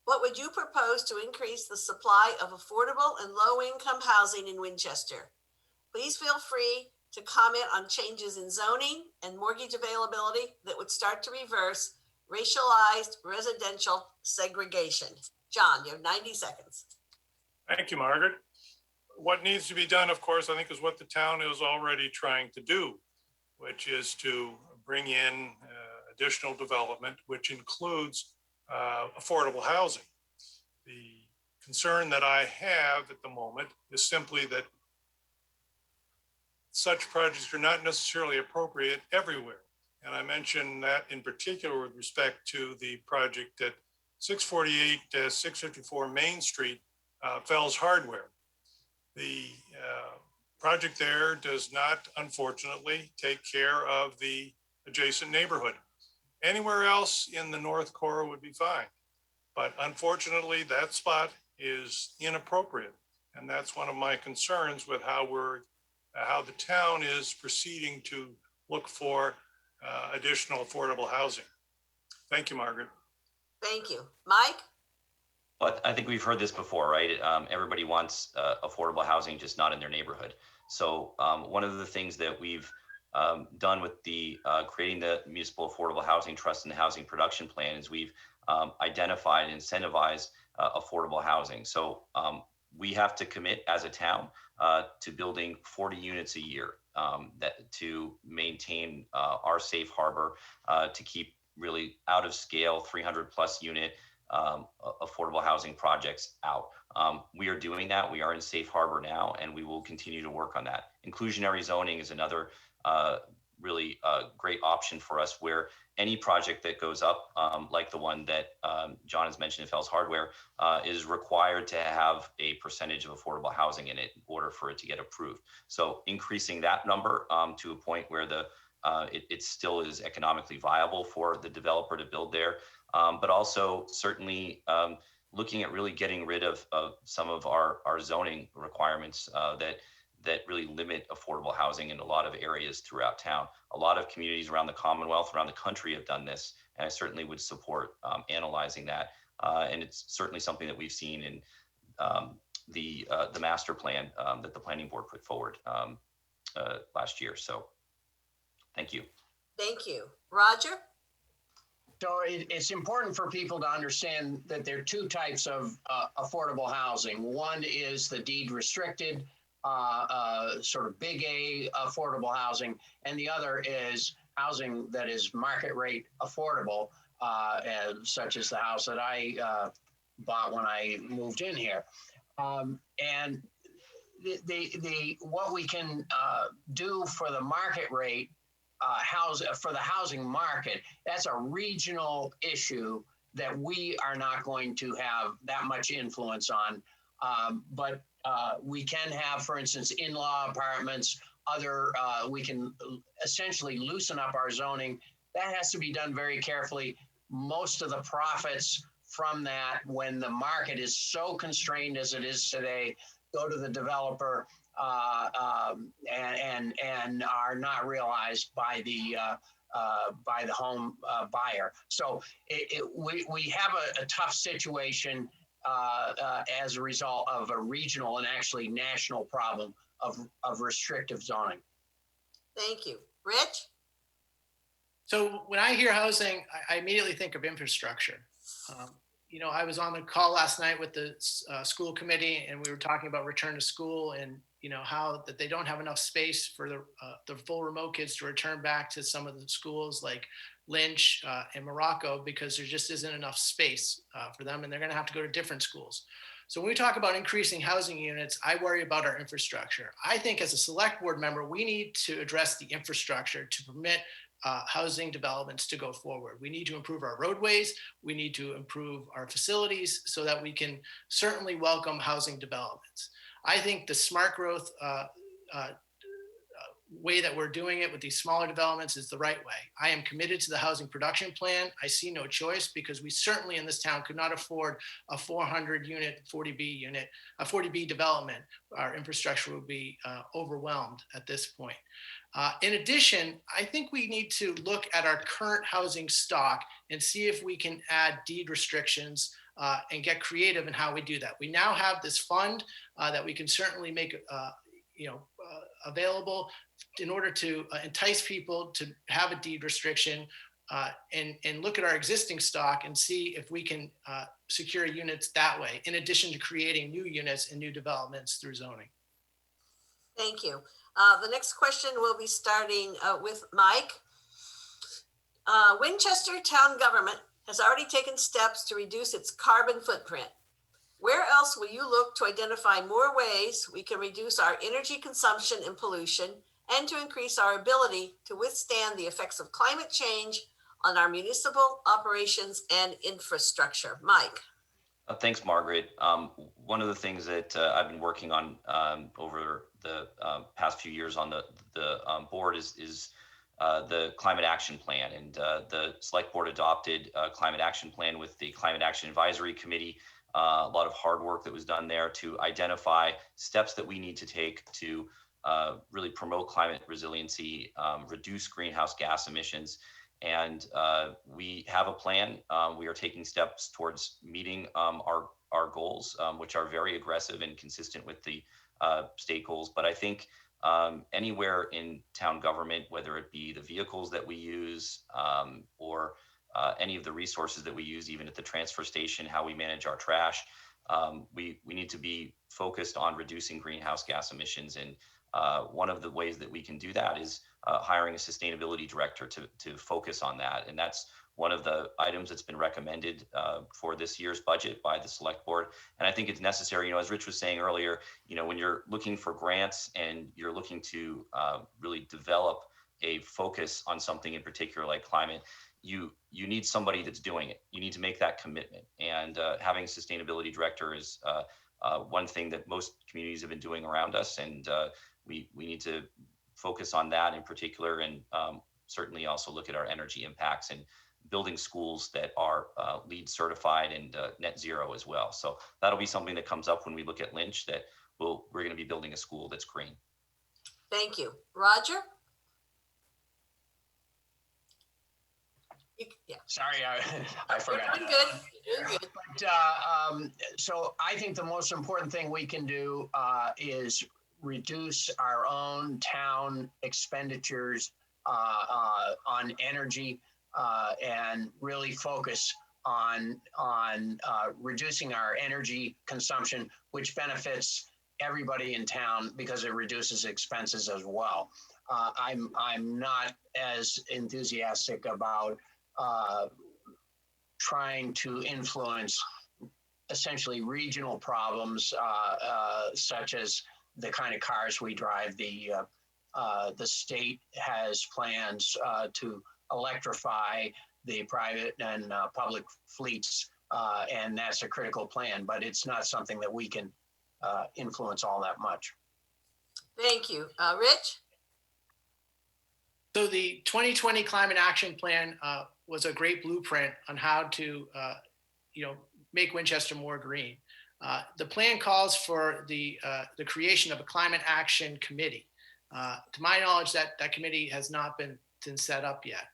what would you propose to increase the supply of affordable and low-income housing in Winchester? Please feel free to comment on changes in zoning and mortgage availability that would start to reverse racialized residential segregation. John, you have 90 seconds. Thank you, Margaret. What needs to be done, of course, I think is what the town is already trying to do, which is to bring in additional development, which includes affordable housing. The concern that I have at the moment is simply that such projects are not necessarily appropriate everywhere. And I mention that in particular with respect to the project at 648, 654 Main Street, Fells Hardware. The project there does not, unfortunately, take care of the adjacent neighborhood. Anywhere else in the North Core would be fine. But unfortunately, that spot is inappropriate. And that's one of my concerns with how the town is proceeding to look for additional affordable housing. Thank you, Margaret. Thank you. Mike? But I think we've heard this before, right? Everybody wants affordable housing, just not in their neighborhood. So one of the things that we've done with the creating the Municipal Affordable Housing Trust and the Housing Production Plan is we've identified and incentivized affordable housing. So we have to commit as a town to building 40 units a year that to maintain our safe harbor, to keep really out of scale 300 plus unit affordable housing projects out. We are doing that. We are in safe harbor now, and we will continue to work on that. Inclusionary zoning is another really great option for us, where any project that goes up, like the one that John has mentioned in Fells Hardware, is required to have a percentage of affordable housing in it in order for it to get approved. So increasing that number to a point where it still is economically viable for the developer to build there, but also certainly looking at really getting rid of some of our zoning requirements that really limit affordable housing in a lot of areas throughout town. A lot of communities around the Commonwealth, around the country have done this, and I certainly would support analyzing that. And it's certainly something that we've seen in the master plan that the planning board put forward last year. So thank you. Thank you. Roger? So it's important for people to understand that there are two types of affordable housing. One is the deed restricted, sort of big A affordable housing, and the other is housing that is market rate affordable, such as the house that I bought when I moved in here. And what we can do for the market rate for the housing market, that's a regional issue that we are not going to have that much influence on. But we can have, for instance, in-law apartments, we can essentially loosen up our zoning. That has to be done very carefully. Most of the profits from that, when the market is so constrained as it is today, go to the developer and are not realized by the home buyer. So we have a tough situation as a result of a regional and actually national problem of restrictive zoning. Thank you. Rich? So when I hear housing, I immediately think of infrastructure. I was on the call last night with the school committee, and we were talking about return to school and how that they don't have enough space for the full remote kids to return back to some of the schools like Lynch and Morocco, because there just isn't enough space for them, and they're going to have to go to different schools. So when we talk about increasing housing units, I worry about our infrastructure. I think as a select board member, we need to address the infrastructure to permit housing developments to go forward. We need to improve our roadways. We need to improve our facilities so that we can certainly welcome housing developments. I think the smart growth way that we're doing it with these smaller developments is the right way. I am committed to the housing production plan. I see no choice, because we certainly in this town could not afford a 400 unit, 40B unit, a 40B development. Our infrastructure would be overwhelmed at this point. In addition, I think we need to look at our current housing stock and see if we can add deed restrictions and get creative in how we do that. We now have this fund that we can certainly make available in order to entice people to have a deed restriction and look at our existing stock and see if we can secure units that way, in addition to creating new units and new developments through zoning. Thank you. The next question will be starting with Mike. Winchester town government has already taken steps to reduce its carbon footprint. Where else will you look to identify more ways we can reduce our energy consumption and pollution and to increase our ability to withstand the effects of climate change on our municipal operations and infrastructure. Mike. Thanks, Margaret. One of the things that I've been working on over the past few years on the board is the climate action plan, and the select board adopted a climate action plan with the climate action advisory committee. A lot of hard work that was done there to identify steps that we need to take to really promote climate resiliency, reduce greenhouse gas emissions. And we have a plan. We are taking steps towards meeting our goals, which are very aggressive and consistent with the state goals. But I think anywhere in town government, whether it be the vehicles that we use or any of the resources that we use, even at the transfer station, how we manage our trash, we need to be focused on reducing greenhouse gas emissions. And one of the ways that we can do that is hiring a sustainability director to focus on that. And that's one of the items that's been recommended for this year's budget by the select board. And I think it's necessary, as Rich was saying earlier, when you're looking for grants and you're looking to really develop a focus on something in particular like climate, you need somebody that's doing it. You need to make that commitment. And having a sustainability director is one thing that most communities have been doing around us. And we need to focus on that in particular, and certainly also look at our energy impacts and building schools that are LEED certified and net zero as well. So that'll be something that comes up when we look at Lynch, that we're going to be building a school that's green. Thank you. Roger? Yeah. Sorry, I forgot. You're doing good. You're doing good. But, so I think the most important thing we can do is reduce our own town expenditures on energy and really focus on reducing our energy consumption, which benefits everybody in town because it reduces expenses as well. I'm not as enthusiastic about trying to influence essentially regional problems such as the kind of cars we drive. The state has plans to electrify the private and public fleets, and that's a critical plan, but it's not something that we can influence all that much. Thank you. Rich? So the 2020 Climate Action Plan was a great blueprint on how to, make Winchester more green. The plan calls for the creation of a climate action committee. To my knowledge, that committee has not been set up yet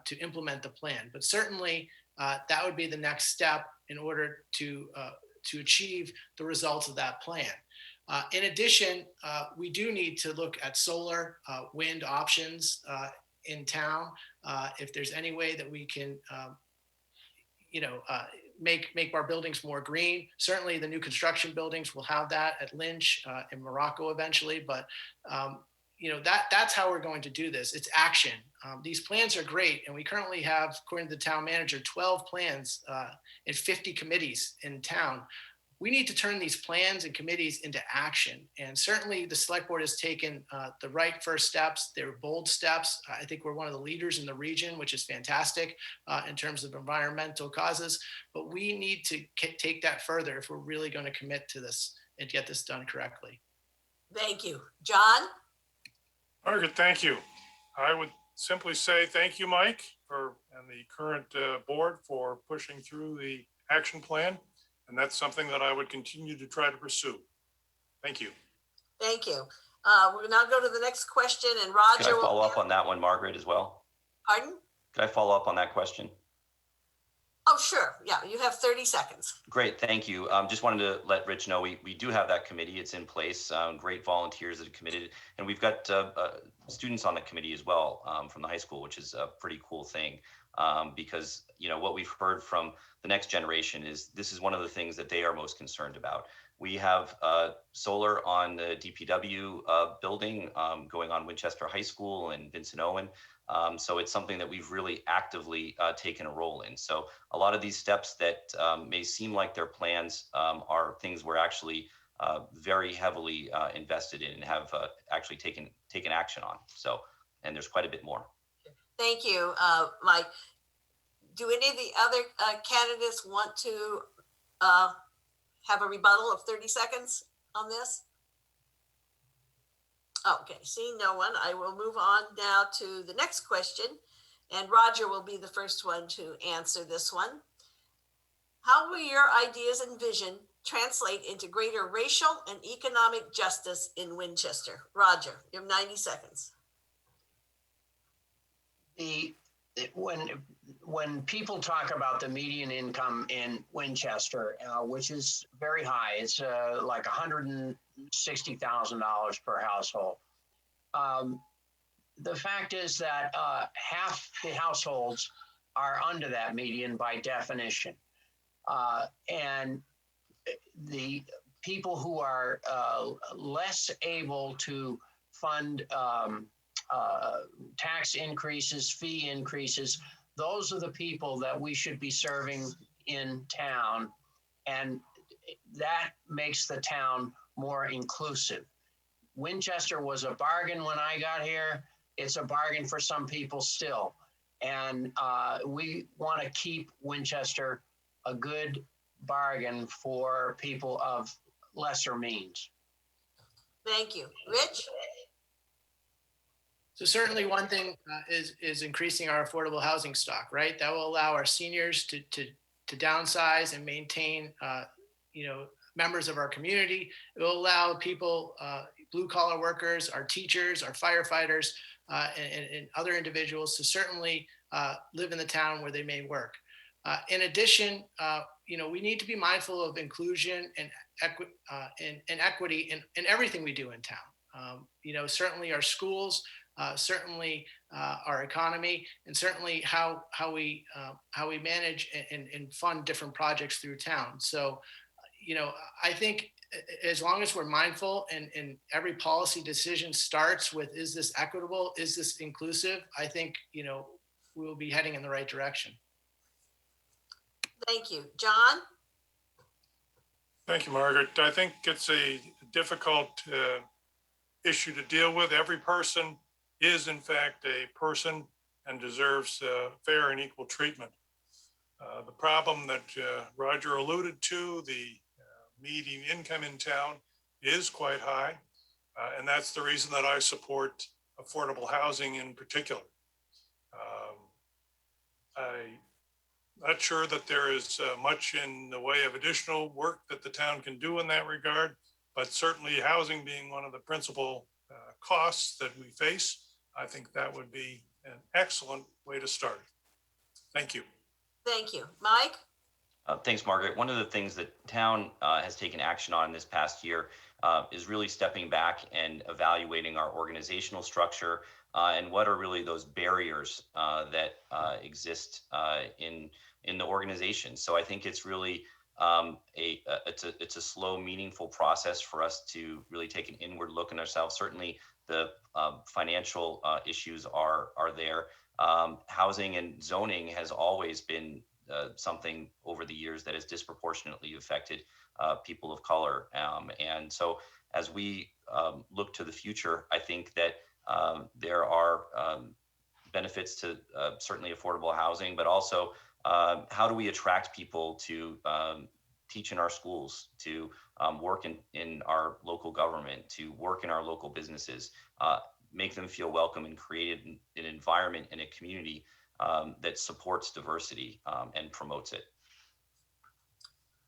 to implement the plan, but certainly that would be the next step in order to achieve the results of that plan. In addition, we do need to look at solar, wind options in town. If there's any way that we can, make our buildings more green. Certainly the new construction buildings will have that at Lynch and Morocco eventually, but that's how we're going to do this. It's action. These plans are great. And we currently have, according to the town manager, 12 plans and 50 committees in town. We need to turn these plans and committees into action. And certainly the select board has taken the right first steps. They're bold steps. I think we're one of the leaders in the region, which is fantastic in terms of environmental causes. But we need to take that further if we're really going to commit to this and get this done correctly. Thank you. John? Margaret, thank you. I would simply say thank you, Mike, and the current board for pushing through the action plan. And that's something that I would continue to try to pursue. Thank you. Thank you. We'll now go to the next question, and Roger. Could I follow up on that one, Margaret, as well? Pardon? Could I follow up on that question? Oh, sure. Yeah, you have 30 seconds. Great, thank you. Just wanted to let Rich know we do have that committee. It's in place. Great volunteers that are committed, and we've got students on the committee as well from the high school, which is a pretty cool thing. Because what we've heard from the next generation is this is one of the things that they are most concerned about. We have solar on the DPW building going on Winchester High School and Vincent Owen. So it's something that we've really actively taken a role in. So a lot of these steps that may seem like they're plans are things we're actually very heavily invested in and have actually taken action on. So, and there's quite a bit more. Thank you, Mike. Do any of the other candidates want to have a rebuttal of 30 seconds on this? Okay, seeing no one, I will move on now to the next question. And Roger will be the first one to answer this one. How will your ideas and vision translate into greater racial and economic justice in Winchester? Roger, you have 90 seconds. When people talk about the median income in Winchester, which is very high, it's like $160,000 per household. The fact is that half the households are under that median by definition. And the people who are less able to fund tax increases, fee increases, those are the people that we should be serving in town. And that makes the town more inclusive. Winchester was a bargain when I got here. It's a bargain for some people still. And we want to keep Winchester a good bargain for people of lesser means. Thank you. Rich? So certainly one thing is increasing our affordable housing stock, right? That will allow our seniors to downsize and maintain, members of our community. It will allow people, blue collar workers, our teachers, our firefighters, and other individuals to certainly live in the town where they may work. In addition, we need to be mindful of inclusion and equity in everything we do in town. Certainly our schools, certainly our economy, and certainly how we manage and fund different projects through town. So, I think as long as we're mindful and every policy decision starts with, is this equitable? Is this inclusive? I think, we'll be heading in the right direction. Thank you. John? Thank you, Margaret. I think it's a difficult issue to deal with. Every person is in fact a person and deserves fair and equal treatment. The problem that Roger alluded to, the median income in town is quite high. And that's the reason that I support affordable housing in particular. I'm not sure that there is much in the way of additional work that the town can do in that regard, but certainly housing being one of the principal costs that we face, I think that would be an excellent way to start. Thank you. Thank you. Mike? Thanks, Margaret. One of the things that town has taken action on this past year is really stepping back and evaluating our organizational structure and what are really those barriers that exist in the organization. So I think it's really it's a slow, meaningful process for us to really take an inward look at ourselves. Certainly, the financial issues are there. Housing and zoning has always been something over the years that has disproportionately affected people of color. And so as we look to the future, I think that there are benefits to certainly affordable housing, but also how do we attract people to teach in our schools, to work in our local government, to work in our local businesses, make them feel welcome and create an environment and a community that supports diversity and promotes it.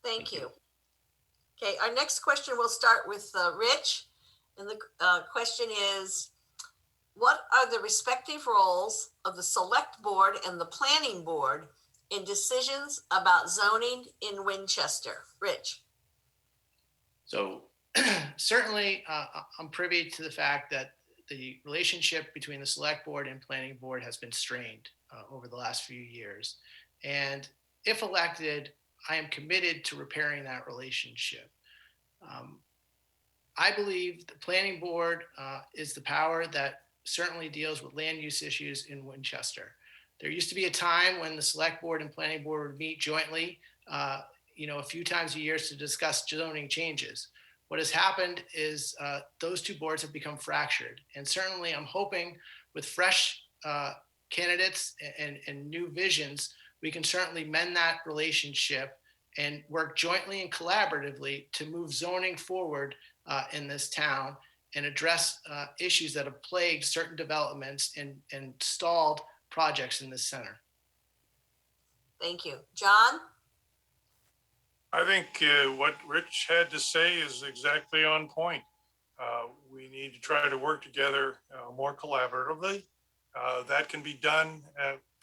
Thank you. Okay, our next question will start with Rich. And the question is, what are the respective roles of the select board and the planning board in decisions about zoning in Winchester? Rich. So certainly I'm privy to the fact that the relationship between the select board and planning board has been strained over the last few years. And if elected, I am committed to repairing that relationship. I believe the planning board is the power that certainly deals with land use issues in Winchester. There used to be a time when the select board and planning board would meet jointly, a few times a year to discuss zoning changes. what has happened is those two boards have become fractured. And certainly I'm hoping with fresh candidates and new visions, we can certainly mend that relationship and work jointly and collaboratively to move zoning forward in this town and address issues that have plagued certain developments and stalled projects in this center. Thank you. John? I think what Rich had to say is exactly on point. We need to try to work together more collaboratively. That can be done,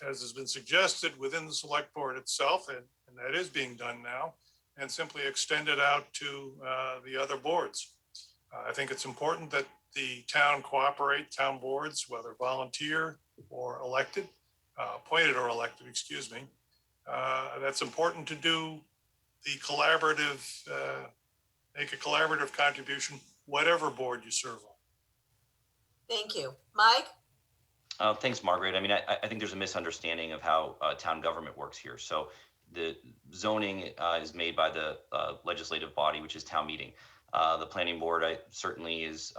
as has been suggested, within the select board itself, and that is being done now, and simply extend it out to the other boards. I think it's important that the town cooperate, town boards, whether volunteer or elected, appointed or elected, excuse me. That's important to do the collaborative, make a collaborative contribution, whatever board you serve on. Thank you. Mike? Thanks, Margaret. I mean, I think there's a misunderstanding of how town government works here. So the zoning is made by the legislative body, which is town meeting. The planning board certainly is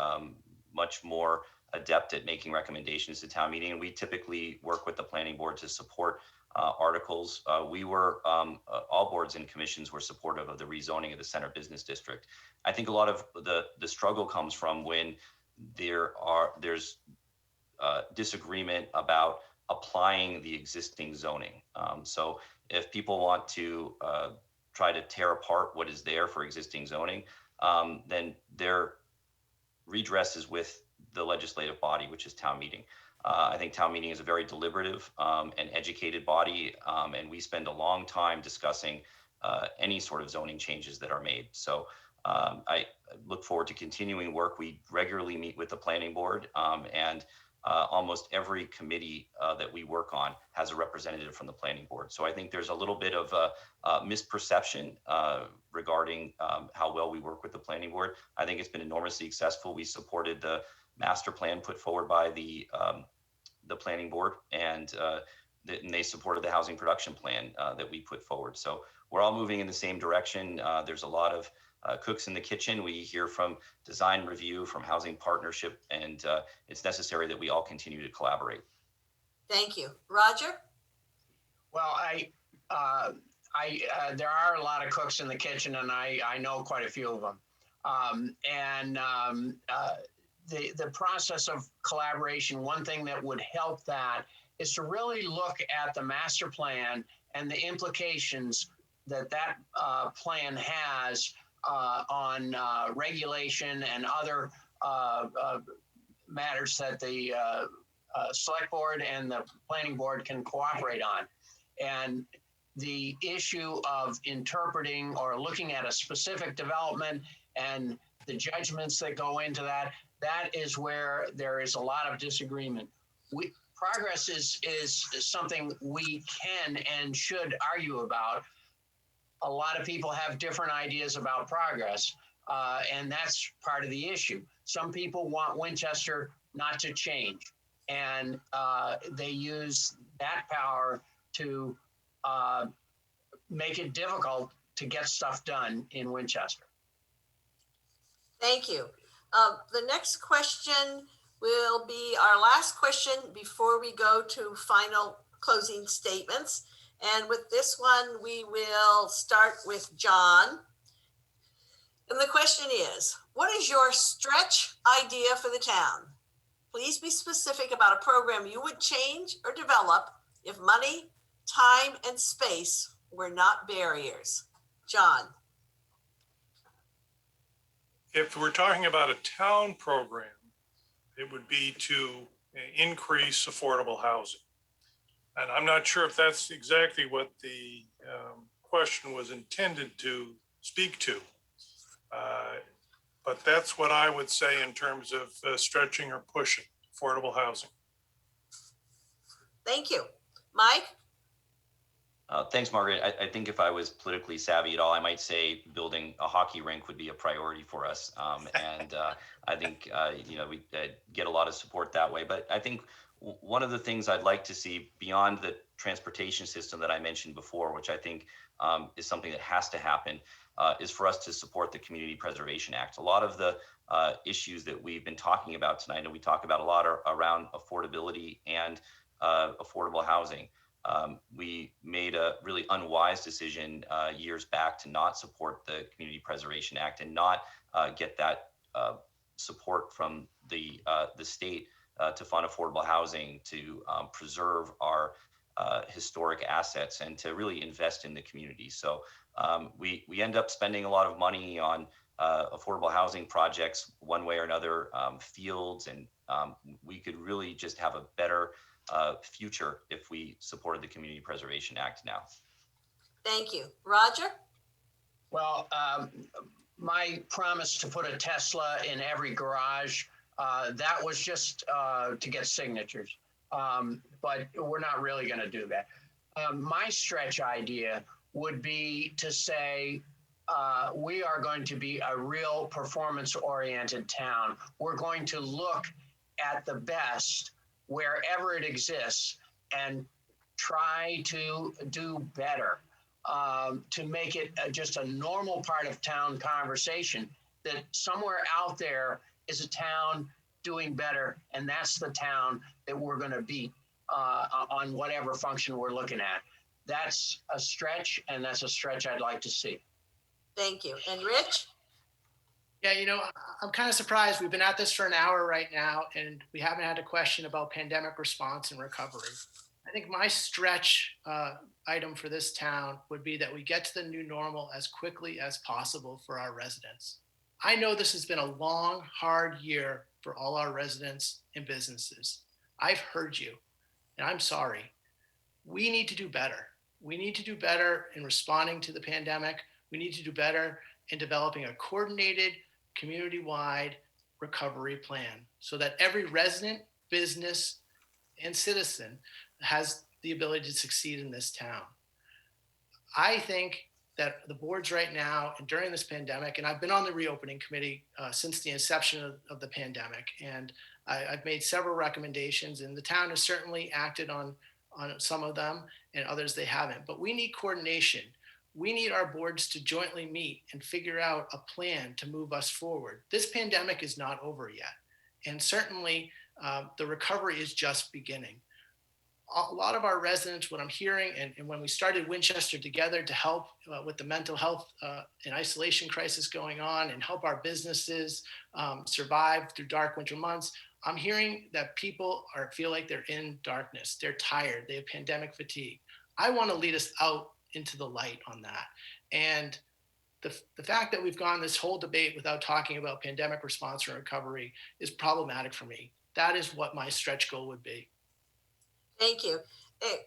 much more adept at making recommendations to town meeting. And we typically work with the planning board to support articles. All boards and commissions were supportive of the rezoning of the center business district. I think a lot of the struggle comes from when there's disagreement about applying the existing zoning. So if people want to try to tear apart what is there for existing zoning, then their redress is with the legislative body, which is town meeting. I think town meeting is a very deliberative and educated body, and we spend a long time discussing any sort of zoning changes that are made. So I look forward to continuing work. We regularly meet with the planning board, and almost every committee that we work on has a representative from the planning board. So I think there's a little bit of a misperception regarding how well we work with the planning board. I think it's been enormously successful. We supported the master plan put forward by the planning board, and they supported the housing production plan that we put forward. So we're all moving in the same direction. There's a lot of cooks in the kitchen. We hear from design review, from housing partnership, and it's necessary that we all continue to collaborate. Thank you. Roger? Well, there are a lot of cooks in the kitchen, and I know quite a few of them. The process of collaboration, one thing that would help that is to really look at the master plan and the implications that plan has on regulation and other matters that the select board and the planning board can cooperate on. And the issue of interpreting or looking at a specific development and the judgments that go into that is where there is a lot of disagreement. Progress is something we can and should argue about. A lot of people have different ideas about progress, and that's part of the issue. Some people want Winchester not to change, and they use that power to make it difficult to get stuff done in Winchester. Thank you. The next question will be our last question before we go to final closing statements. And with this one, we will start with John. And the question is, what is your stretch idea for the town? Please be specific about a program you would change or develop if money, time, and space were not barriers. John. If we're talking about a town program, it would be to increase affordable housing. And I'm not sure if that's exactly what the question was intended to speak to. But that's what I would say in terms of stretching or pushing affordable housing. Thank you. Mike? Thanks, Margaret. I think if I was politically savvy at all, I might say building a hockey rink would be a priority for us. And I think, we get a lot of support that way. But I think one of the things I'd like to see beyond the transportation system that I mentioned before, which I think is something that has to happen, is for us to support the Community Preservation Act. A lot of the issues that we've been talking about tonight, and we talk about a lot around affordability and affordable housing. We made a really unwise decision years back to not support the Community Preservation Act and not get that support from the state to fund affordable housing, to preserve our historic assets, and to really invest in the community. So we end up spending a lot of money on affordable housing projects one way or another, fields, and we could really just have a better future if we supported the Community Preservation Act now. Thank you. Roger? Well, my promise to put a Tesla in every garage, that was just to get signatures. But we're not really going to do that. My stretch idea would be to say, we are going to be a real performance-oriented town. We're going to look at the best wherever it exists and try to do better, to make it just a normal part of town conversation, that somewhere out there is a town doing better, and that's the town that we're going to beat on whatever function we're looking at. That's a stretch, and that's a stretch I'd like to see. Thank you. And Rich? Yeah, I'm kind of surprised. We've been at this for an hour right now, and we haven't had a question about pandemic response and recovery. I think my stretch item for this town would be that we get to the new normal as quickly as possible for our residents. I know this has been a long, hard year for all our residents and businesses. I've heard you, and I'm sorry. We need to do better. We need to do better in responding to the pandemic. We need to do better in developing a coordinated, community-wide recovery plan so that every resident, business, and citizen has the ability to succeed in this town. I think that the boards right now and during this pandemic, and I've been on the reopening committee since the inception of the pandemic, and I've made several recommendations, and the town has certainly acted on some of them, and others they haven't. But we need coordination. We need our boards to jointly meet and figure out a plan to move us forward. This pandemic is not over yet, and certainly the recovery is just beginning. A lot of our residents, what I'm hearing, and when we started Winchester together to help with the mental health and isolation crisis going on and help our businesses survive through dark winter months, I'm hearing that people feel like they're in darkness. They're tired. They have pandemic fatigue. I want to lead us out into the light on that. And the fact that we've gone this whole debate without talking about pandemic response and recovery is problematic for me. That is what my stretch goal would be. Thank you.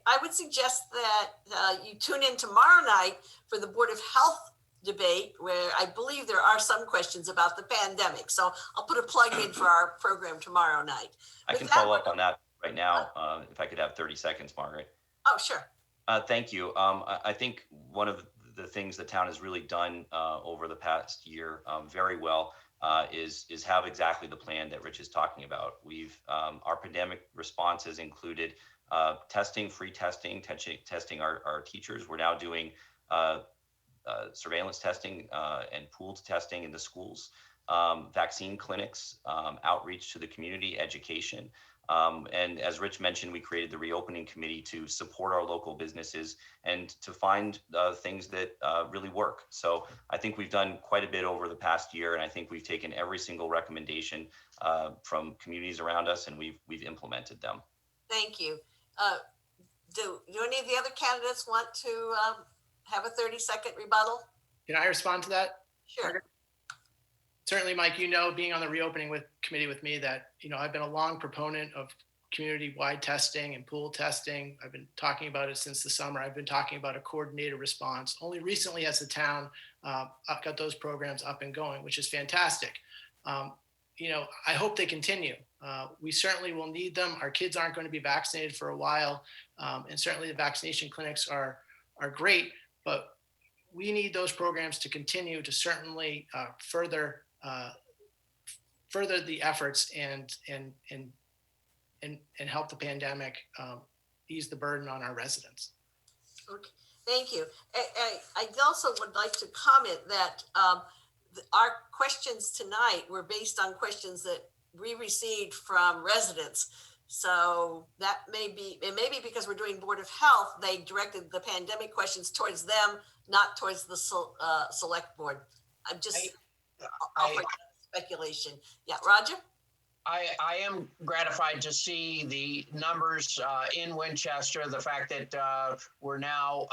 I would suggest that you tune in tomorrow night for the Board of Health debate, where I believe there are some questions about the pandemic. So I'll put a plug in for our program tomorrow night. I can follow up on that right now, if I could have 30 seconds, Margaret. Oh, sure. Thank you. I think one of the things the town has really done over the past year very well is have exactly the plan that Rich is talking about. Our pandemic response has included testing, free testing, testing our teachers. We're now doing surveillance testing and pooled testing in the schools, vaccine clinics, outreach to the community, education. And as Rich mentioned, we created the reopening committee to support our local businesses and to find things that really work. So I think we've done quite a bit over the past year, and I think we've taken every single recommendation from communities around us, and we've implemented them. Thank you. Do any of the other candidates want to have a 30-second rebuttal? Can I respond to that? Sure. Certainly, Mike, being on the reopening committee with me, that, I've been a long proponent of community-wide testing and pool testing. I've been talking about it since the summer. I've been talking about a coordinated response. Only recently has the town got those programs up and going, which is fantastic. I hope they continue. We certainly will need them. Our kids aren't going to be vaccinated for a while. And certainly the vaccination clinics are great, but we need those programs to continue to certainly further the efforts and help the pandemic ease the burden on our residents. Okay. Thank you. I also would like to comment that our questions tonight were based on questions that we received from residents. So that it may be because we're doing Board of Health, they directed the pandemic questions towards them, not towards the select board. I'm just offering speculation. Yeah, Roger? I am gratified to see the numbers in Winchester, the fact that we're now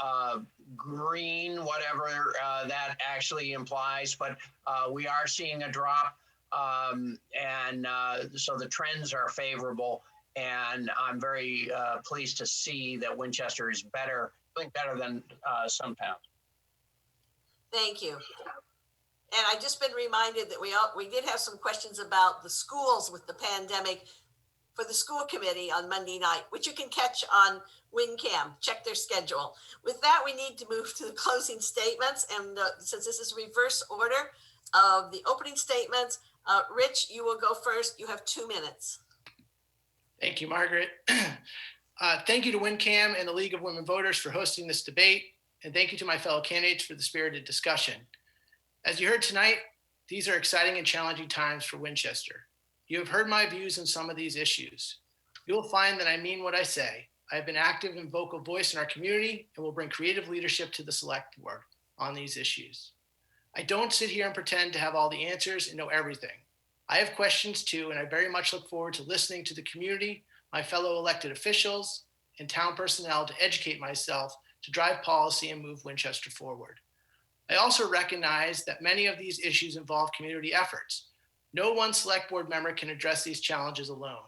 green, whatever that actually implies, but we are seeing a drop. And so the trends are favorable. And I'm very pleased to see that Winchester is doing better than some towns. Thank you. And I just been reminded that we did have some questions about the schools with the pandemic for the school committee on Monday night, which you can catch on WinCam. Check their schedule. With that, we need to move to the closing statements. And since this is reverse order of the opening statements, Rich, you will go first. You have 2 minutes. Thank you, Margaret. Thank you to WinCam and the League of Women Voters for hosting this debate. And thank you to my fellow candidates for the spirited discussion. As you heard tonight, these are exciting and challenging times for Winchester. You have heard my views on some of these issues. You will find that I mean what I say. I have been active and vocal voice in our community and will bring creative leadership to the select board on these issues. I don't sit here and pretend to have all the answers and know everything. I have questions too, and I very much look forward to listening to the community, my fellow elected officials, and town personnel to educate myself to drive policy and move Winchester forward. I also recognize that many of these issues involve community efforts. No one select board member can address these challenges alone.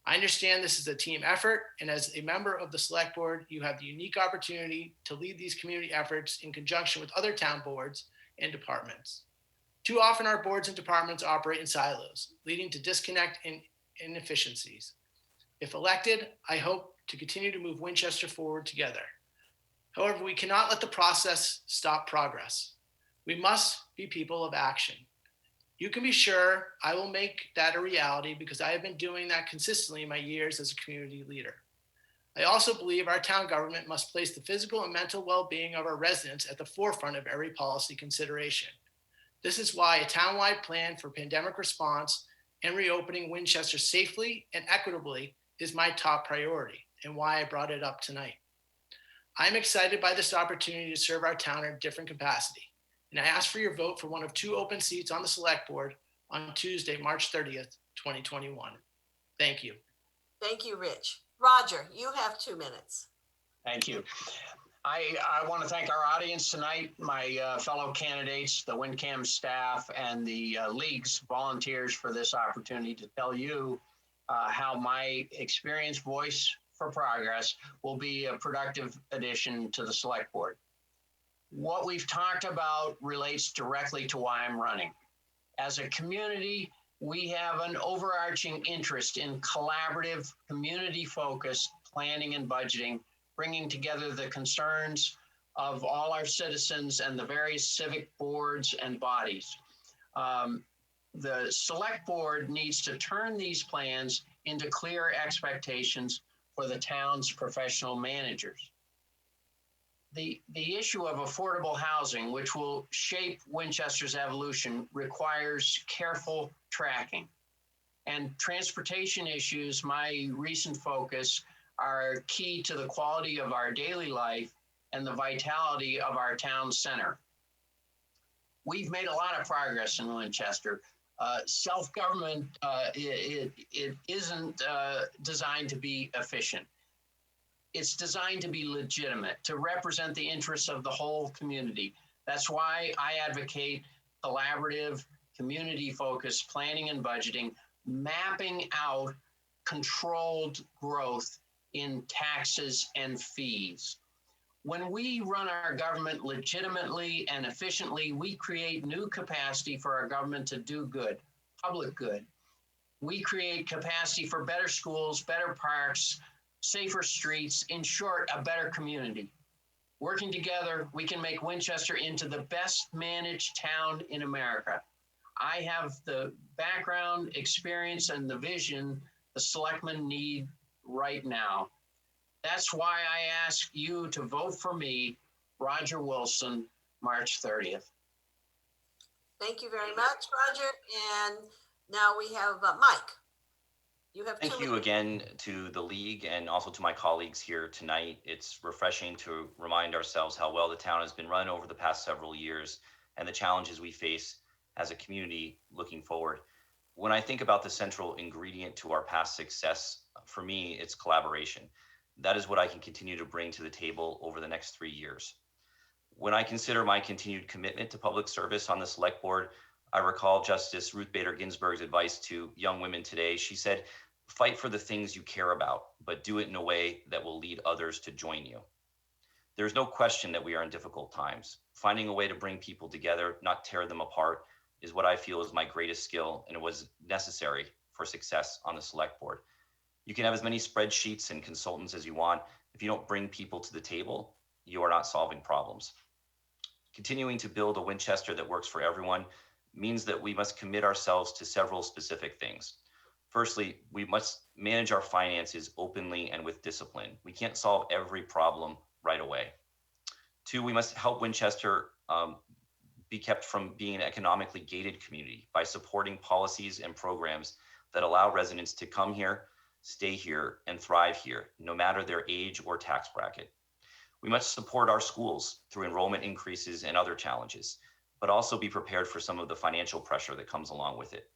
I understand this is a team effort, and as a member of the select board, you have the unique opportunity to lead these community efforts in conjunction with other town boards and departments. Too often our boards and departments operate in silos, leading to disconnect and inefficiencies. If elected, I hope to continue to move Winchester forward together. However, we cannot let the process stop progress. We must be people of action. You can be sure I will make that a reality because I have been doing that consistently in my years as a community leader. I also believe our town government must place the physical and mental well-being of our residents at the forefront of every policy consideration. This is why a townwide plan for pandemic response and reopening Winchester safely and equitably is my top priority and why I brought it up tonight. I'm excited by this opportunity to serve our town in a different capacity, and I ask for your vote for one of 2 open seats on the select board on Tuesday, March 30th, 2021. Thank you. Thank you, Rich. Roger, you have 2 minutes. Thank you. I want to thank our audience tonight, my fellow candidates, the WinCam staff, and the League's volunteers for this opportunity to tell you how my experienced voice for progress will be a productive addition to the select board. What we've talked about relates directly to why I'm running. As a community, we have an overarching interest in collaborative, community-focused planning and budgeting, bringing together the concerns of all our citizens and the various civic boards and bodies. The select board needs to turn these plans into clear expectations for the town's professional managers. The issue of affordable housing, which will shape Winchester's evolution, requires careful tracking. And transportation issues, my recent focus, are key to the quality of our daily life and the vitality of our town center. We've made a lot of progress in Winchester. Self-government, it isn't designed to be efficient. It's designed to be legitimate, to represent the interests of the whole community. That's why I advocate collaborative, community-focused planning and budgeting, mapping out controlled growth in taxes and fees. When we run our government legitimately and efficiently, we create new capacity for our government to do good, public good. We create capacity for better schools, better parks, safer streets, in short, a better community. Working together, we can make Winchester into the best managed town in America. I have the background, experience, and the vision the selectmen need right now. That's why I ask you to vote for me Roger Wilson, March 30th. Thank you very much, Roger. And now we have Mike. You have 2 Thank you minutes. again to the league and also to my colleagues here tonight. It's refreshing to remind ourselves how well the town has been run over the past several years and the challenges we face as a community looking forward. When I think about the central ingredient to our past success, for me, it's collaboration. That is what I can continue to bring to the table over the next 3 years. When I consider my continued commitment to public service on the select board, I recall Justice Ruth Bader Ginsburg's advice to young women today. She said, fight for the things you care about, but do it in a way that will lead others to join you. There's no question that we are in difficult times. Finding a way to bring people together, not tear them apart, is what I feel is my greatest skill, and it was necessary for success on the select board. You can have as many spreadsheets and consultants as you want. If you don't bring people to the table, you are not solving problems. Continuing to build a Winchester that works for everyone means that we must commit ourselves to several specific things. Firstly, we must manage our finances openly and with discipline. We can't solve every problem right away. 2, we must help Winchester be kept from being an economically gated community by supporting policies and programs that allow residents to come here, stay here, and thrive here, no matter their age or tax bracket. We must support our schools through enrollment increases and other challenges, but also be prepared for some of the financial pressure that comes along with it.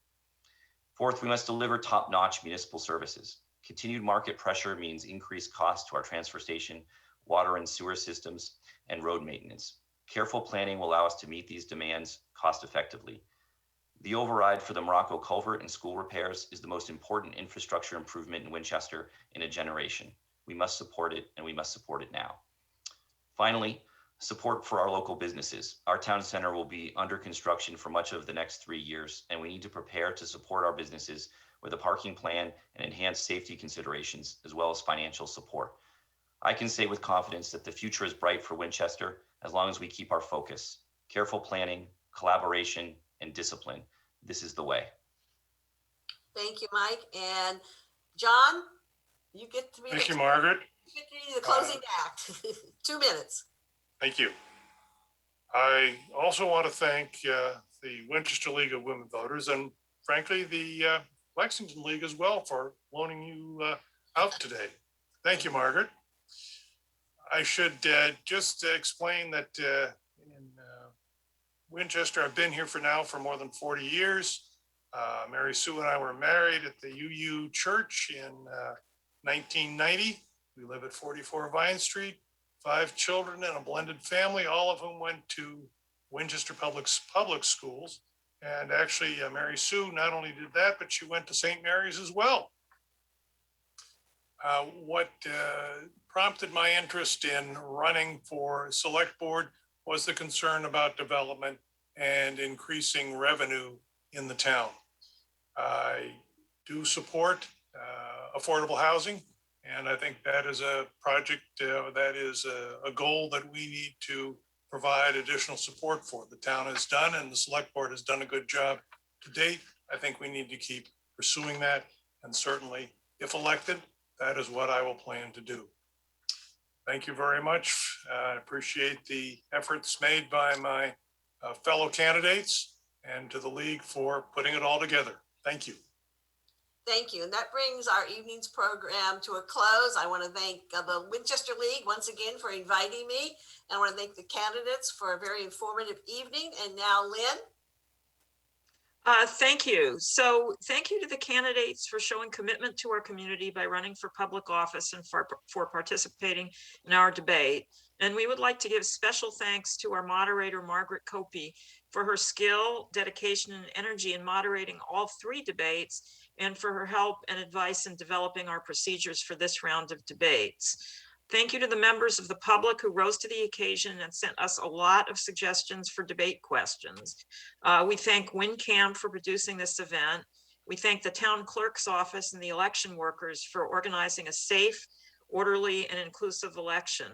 4th, we must deliver top-notch municipal services. Continued market pressure means increased costs to our transfer station, water and sewer systems, and road maintenance. Careful planning will allow us to meet these demands cost effectively. The override for the Morocco culvert and school repairs is the most important infrastructure improvement in Winchester in a generation. We must support it, and we must support it now. Finally, support for our local businesses. Our town center will be under construction for much of the next 3 years, and we need to prepare to support our businesses with a parking plan and enhanced safety considerations, as well as financial support. I can say with confidence that the future is bright for Winchester as long as we keep our focus. Careful planning, collaboration, and discipline. This is the way. Thank you, Mike. And John, you get to be Thank you, Margaret. the closing act. 2 minutes. Thank you. I also want to thank the Winchester League of Women Voters and frankly, the Lexington League as well for loaning you out today. Thank you, Margaret. I should just explain that in Winchester, I've been here for more than 40 years. Mary Sue and I were married at the UU Church in 1990. We live at 44 Vine Street, 5 children and a blended family, all of whom went to Winchester Public Schools. And actually, Mary Sue not only did that, but she went to St. Mary's as well. What prompted my interest in running for select board was the concern about development and increasing revenue in the town. I do support affordable housing, and I think that is a project that is a goal that we need to provide additional support for. The town has done, and the select board has done a good job to date. I think we need to keep pursuing that, and certainly, if elected, that is what I will plan to do. Thank you very much. I appreciate the efforts made by my fellow candidates and to the league for putting it all together. Thank you. Thank you. And that brings our evening's program to a close. I want to thank the Winchester League once again for inviting me. And I want to thank the candidates for a very informative evening. And now, Lynn. Thank you. So thank you to the candidates for showing commitment to our community by running for public office and for participating in our debate. And we would like to give special thanks to our moderator, Margaret Copey, for her skill, dedication, and energy in moderating all 3 debates, and for her help and advice in developing our procedures for this round of debates. Thank you to the members of the public who rose to the occasion and sent us a lot of suggestions for debate questions. We thank WinCam for producing this event. We thank the town clerk's office and the election workers for organizing a safe, orderly, and inclusive election.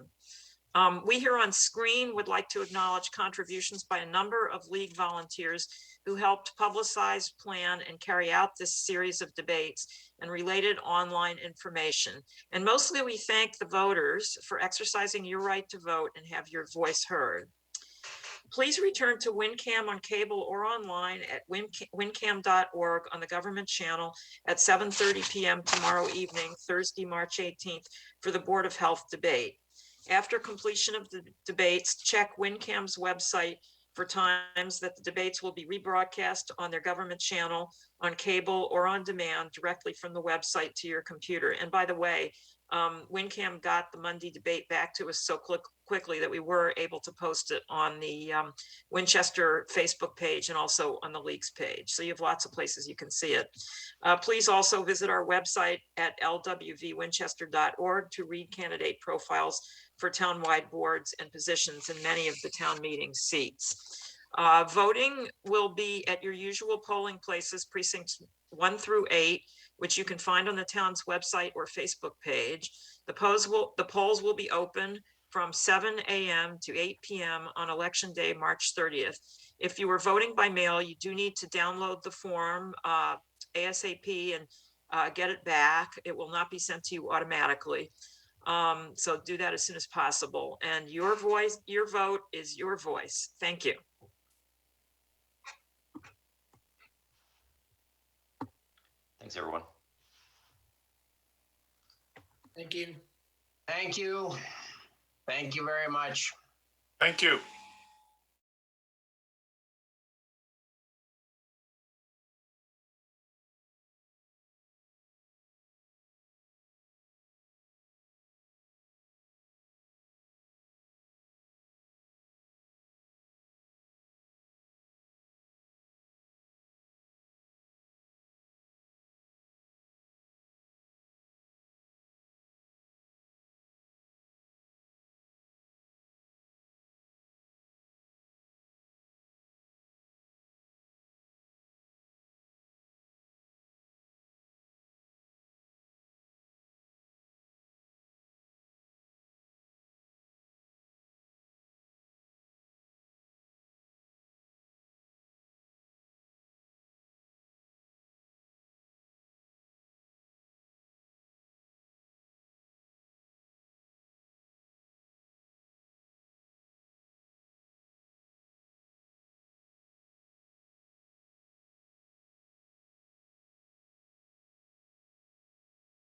We here on screen would like to acknowledge contributions by a number of league volunteers who helped publicize, plan, and carry out this series of debates and related online information. And mostly we thank the voters for exercising your right to vote and have your voice heard. Please return to WinCam on cable or online at wincam.org on the government channel at 7:30 p.m. tomorrow evening, Thursday, March 18th, for the Board of Health debate. After completion of the debates, check WinCam's website for times that the debates will be rebroadcast on their government channel, on cable, or on demand directly from the website to your computer. And by the way, WinCam got the Monday debate back to us so quickly that we were able to post it on the Winchester Facebook page and also on the league's page. So you have lots of places you can see it. Please also visit our website at lwvwinchester.org to read candidate profiles for townwide boards and positions in many of the town meeting seats. Voting will be at your usual polling places, precincts 1 through 8, which you can find on the town's website or Facebook page. The polls will be open from 7 a.m. to 8 p.m. on election day, March 30th. If you were voting by mail, you do need to download the form ASAP and get it back. It will not be sent to you automatically. So do that as soon as possible. And your vote is your voice. Thank you. Thanks, everyone. Thank you. Thank you. Thank you very much. Thank you.